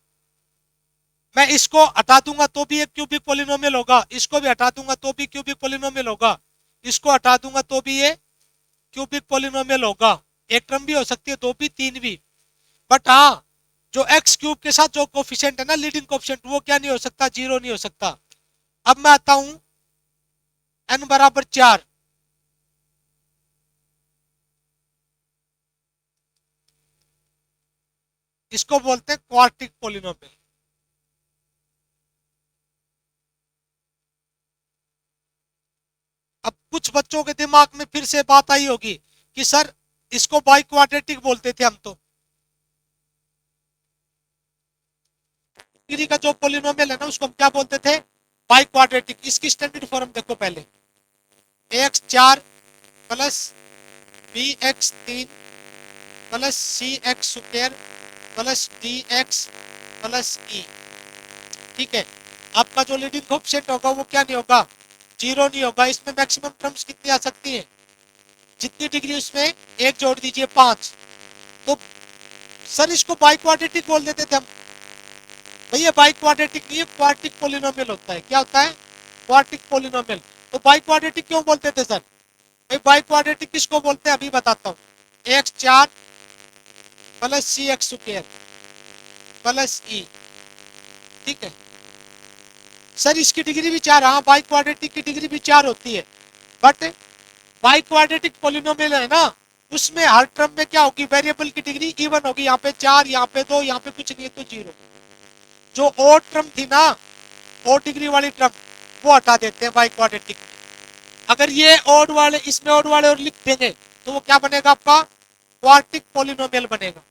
मैं इसको हटा दूंगा तो भी एक क्यूबिक पोलिनोमियल होगा, इसको भी हटा दूंगा तो भी क्यूबिक पोलिनोमियल होगा, इसको हटा दूंगा तो भी ये क्यूबिक पोलिनोमियल होगा। एक टर्म भी हो सकती है, 2 भी 3 भी। बट हाँ, जो एक्स क्यूब के साथ जो कोफिशिएंट है ना लीडिंग कोफिशिएंट, वो क्या नहीं हो सकता, 0 नहीं हो सकता। अब मैं आता हूं n बराबर 4, इसको बोलते हैं क्वार्टिक पोलिनोमियल। अब कुछ बच्चों के दिमाग में फिर से बात आई होगी कि सर इसको बाई क्वाड्रेटिक बोलते थे हम, तो डिग्री का जो पोलिनोमियल है ना उसको हम क्या बोलते थे, बाई क्वाड्रेटिक। इसकी स्टैंडर्ड फॉर्म देखो पहले, x 4 plus b x 3 plus c x square plus d x plus e. ठीक है, आपका जो लीडिंग कोएफिशिएंट होगा वो क्या नहीं होगा, जीरो नहीं होगा। इसमें मैक्सिमम टर्म्स कितनी आ सकती है, जितनी डिग्री उसमें एक जोड़ दीजिए 5। तो सर इसको बाई क्वाड्रेटिक बोल देते थे हम। भैया बाई क्वाड्रेटिक नहीं है, क्वाड्रेटिक पोलिनोमियल होता है। क्या होता है, क्वाड्रेटिक पोलिनोमियल। तो बाई क्वाड्रेटिक क्यों बोलते थे सर, भाई बाई क्वाड्रेटिक किसको बोलते हैं अभी बताता हूँ। X 4 plus c x square plus e. ठीक है सर, इसकी डिग्री भी 4, हाँ बाई क्वाड्रेटिक की डिग्री भी 4 होती है। बट बाई क्वाड्रेटिक पोलिनोमियल है ना, उसमें हर टर्म में क्या होगी, वेरिएबल की डिग्री इवन होगी। यहाँ पे 4, यहाँ पे 2, यहाँ पे कुछ नहीं है तो 0। जो ओड टर्म थी ना, ओड डिग्री वाली टर्म, वो हटा देते हैं बाई क्वाड्रेटिक। अगर ये ओड वाले इसमें ओड वाले और लिख देंगे तो वो क्या बनेगा, आपका क्वाड्रेटिक पोलिनोमियल बनेगा।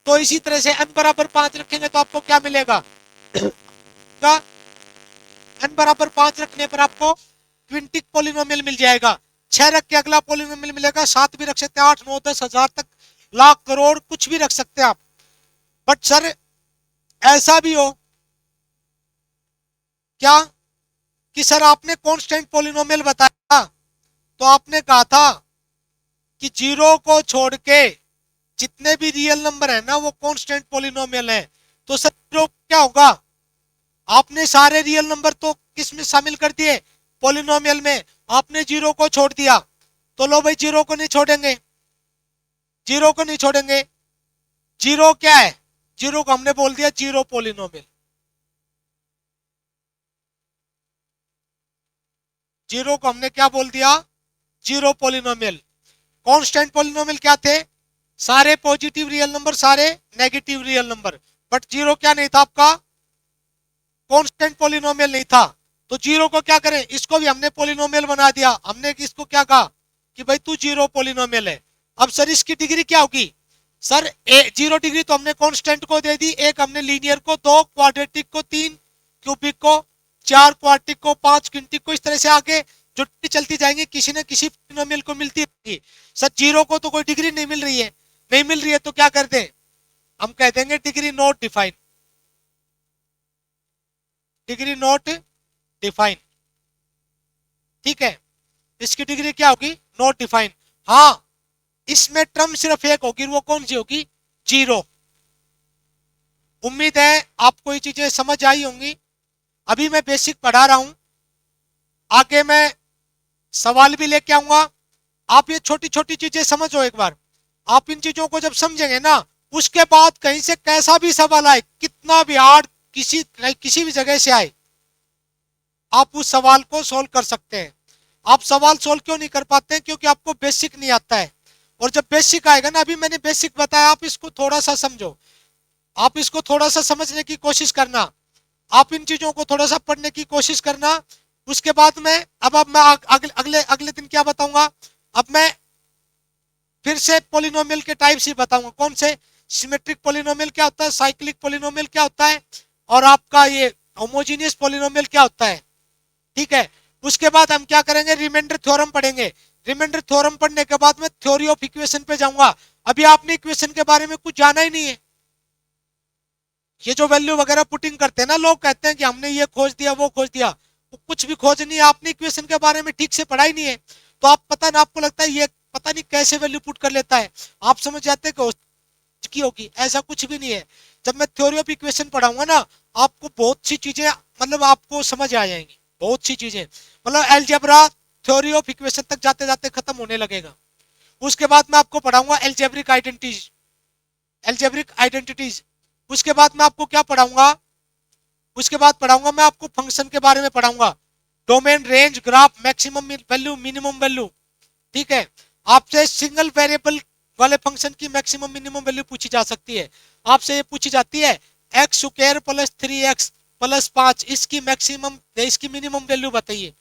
तो इसी तरह से n बराबर 5 रखेंगे तो आपको क्या मिलेगा, n बराबर 5 रखने पर आपको क्विंटिक पोलिनोमियल मिल जाएगा। 6 रख के अगला पोलिनोमियल मिलेगा, 7 भी रख सकते हैं, 8 9 10 हजार तक, लाख करोड़ कुछ भी रख सकते हैं आप। बट सर ऐसा भी हो क्या कि सर आपने कांस्टेंट पोलिनोमियल बताया तो आपने कहा था कि 0 को छोड़ के जितने भी रियल नंबर है ना वो कांस्टेंट पोलिनोमियल है। तो सर 0 क्या होगा, आपने सारे रियल नंबर तो किसमें शामिल कर दिए, पोलिनोमियल में। आपने 0 को छोड़ दिया तो लो भाई 0 को नहीं छोड़ेंगे, 0 को नहीं छोड़ेंगे। 0 क्या है, 0 को हमने बोल दिया 0 पोलिनोमियल। 0 को हमने क्या बोल दिया, 0 पोलिनोमियल। कांस्टेंट पोलिनोमियल क्या थे, सारे पॉजिटिव रियल नंबर सारे नेगेटिव रियल नंबर। बट 0 क्या नहीं था, आपका कांस्टेंट पोलिनोमियल नहीं था। तो 0 को क्या करें, इसको भी हमने पोलिनोमियल बना दिया। हमने इसको क्या कहा कि भाई तू 0 पोलिनोमियल है। अब सर इसकी डिग्री क्या होगी, सर 0 डिग्री तो हमने कांस्टेंट को दे दी, एक हमने लीनियर को, 2 क्वाड्रेटिक को, 3 क्यूबिक को, 4 क्वाड्रेटिक को, 5 क्विंटिक को। इस तरह से आगे जो चलती जाएंगे किसी न किसी पोलिनोमियल को मिलती है। सर 0 को तो कोई डिग्री नहीं मिल रही है, नहीं मिल रही है तो क्या कर दें, हम कह देंगे degree not define, degree not define. ठीक है, इसकी डिग्री क्या होगी, नॉट डिफाइन। हाँ इसमें टर्म सिर्फ एक होगी, वो कौन सी होगी, 0। उम्मीद है आपको ये चीजें समझ आई होंगी। अभी मैं बेसिक पढ़ा रहा हूं, आगे मैं सवाल भी लेके आऊंगा। आप ये छोटी छोटी चीजें समझो एक बार। आप इन चीजों को जब समझेंगे ना, उसके बाद कहीं से कैसा भी सवाल आए, कितना भी हार्ड किसी भी जगह से आए, आप उस सवाल को सोल्व कर सकते हैं। आप सवाल सोल्व क्यों नहीं कर पाते हैं, क्योंकि आपको बेसिक नहीं आता है। और जब बेसिक आएगा ना, अभी मैंने बेसिक बताया, आप इसको थोड़ा सा समझो, आप इसको थोड़ा सा समझने की कोशिश करना, आप इन चीजों को थोड़ा सा पढ़ने की कोशिश करना। उसके बाद में अब मैं अगले दिन क्या बताऊंगा, अब मैं फिर से पोलिनोमियल के टाइप्स ही बताऊंगा। कौन से, सिमेट्रिक पोलिनोमियल क्या होता है, साइक्लिक पोलिनोमियल क्या होता है, और आपका ये होमोजेनियस पोलिनोमियल क्या होता है। ठीक है, उसके बाद हम क्या करेंगे, रिमाइंडर थ्योरम पढ़ेंगे। रिमाइंडर थ्योरम पढ़ने के बाद मैं थ्योरी ऑफ इक्वेशन पे जाऊंगा। अभी आपने इक्वेशन के बारे में कुछ जाना ही नहीं है। ये जो वैल्यू वगैरह पुटिंग करते हैं ना, लोग कहते हैं कि हमने ये खोज दिया वो खोज दिया, तो कुछ भी खोज नहीं है। आपने इक्वेशन के बारे में ठीक से पढ़ा ही नहीं है, तो आप पता ना, आपको लगता है ये पता नहीं कैसे वैल्यू पुट कर लेता है, आप समझ जाते हैं की होगी। ऐसा कुछ भी नहीं है। जब मैं थ्योरी ऑफ इक्वेशन पढ़ाऊंगा ना, आपको बहुत सी चीजें मतलब आपको समझ आ जाएंगी, बहुत सी चीजें, मतलब अलजेब्रा थ्योरी ऑफ इक्वेशन तक जाते जाते खत्म होने लगेगा। उसके बाद मैं आपको पढ़ाऊंगा एल्जेब्रिक आइडेंटिटीज, एल्जेब्रिक आइडेंटिटीज। उसके बाद मैं आपको क्या पढ़ाऊंगा, उसके बाद पढ़ाऊंगा मैं आपको फंक्शन के बारे में पढ़ाऊंगा, domain, range, graph, maximum value, minimum value. ठीक है, आपसे सिंगल वेरिएबल वाले फंक्शन की मैक्सिमम मिनिमम वैल्यू पूछी जा सकती है। आपसे ये पूछी जाती है x square plus 3x plus 5, इसकी मैक्सिमम इसकी मिनिमम वैल्यू बताइए।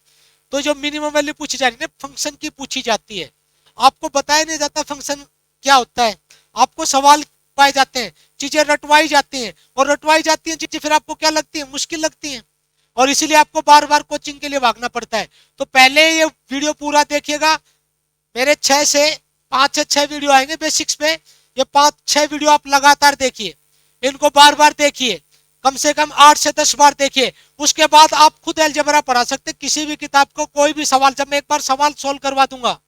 तो जो मिनिमम वैल्यू पूछी जा रही है फंक्शन की पूछी जाती है। आपको बताया नहीं जाता फंक्शन क्या होता है, आपको सवाल पाए जाते हैं, चीजें रटवाई जाती हैं, और रटवाई जाती हैं चीजें फिर आपको क्या लगती है, मुश्किल लगती हैं, और इसीलिए आपको बार बार कोचिंग के लिए भागना पड़ता है। तो पहले ये वीडियो पूरा देखिएगा, मेरे 6 से 5 या 6 वीडियो आएंगे बेसिक्स पे। ये 5-6 वीडियो आप लगातार देखिए, इनको बार बार देखिए, कम से कम 8 से 10 बार देखिए। उसके बाद आप खुद अलजेब्रा पढ़ा सकते, किसी भी किताब को कोई भी सवाल, जब मैं एक बार सवाल सोल्व करवा दूंगा,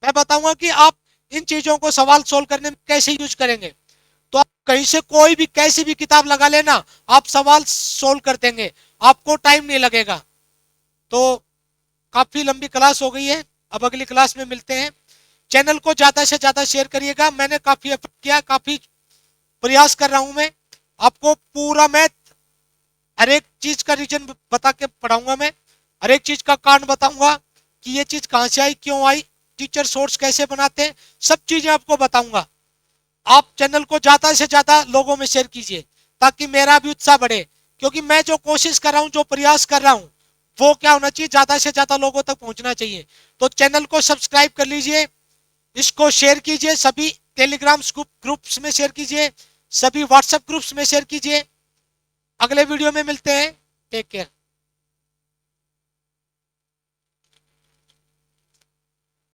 मैं बताऊंगा कि आप इन चीजों को सवाल सोल्व करने में कैसे यूज करेंगे, तो आप कहीं से कोई भी कैसी भी किताब लगा लेना, आप सवाल सोल्व कर देंगे, आपको टाइम नहीं लगेगा। तो काफी लंबी क्लास हो गई है, अब अगली क्लास में मिलते हैं। चैनल को ज्यादा से ज्यादा शेयर करिएगा, मैंने काफी एफर्ट किया, काफी प्रयास कर रहा हूं मैं, आपको पूरा मैथ हर एक चीज का रीजन बता के पढ़ाऊंगा, मैं हर एक चीज का कारण बताऊंगा कि ये चीज कहां से आई, क्यों आई, टीचर सोर्स कैसे बनाते हैं, सब चीजें आपको बताऊंगा। आप चैनल को ज्यादा से ज्यादा लोगों में शेयर कीजिए ताकि मेरा भी उत्साह बढ़े, क्योंकि मैं जो कोशिश कर रहा हूं, जो प्रयास कर रहा हूं, वो क्या होना चाहिए, ज्यादा से ज्यादा लोगों तक पहुंचना चाहिए। तो चैनल को सब्सक्राइब कर लीजिए, इसको शेयर कीजिए, सभी टेलीग्राम ग्रुप्स में शेयर कीजिए, सभी व्हाट्सएप ग्रुप्स में शेयर कीजिए। अगले वीडियो में मिलते हैं, टेक केयर।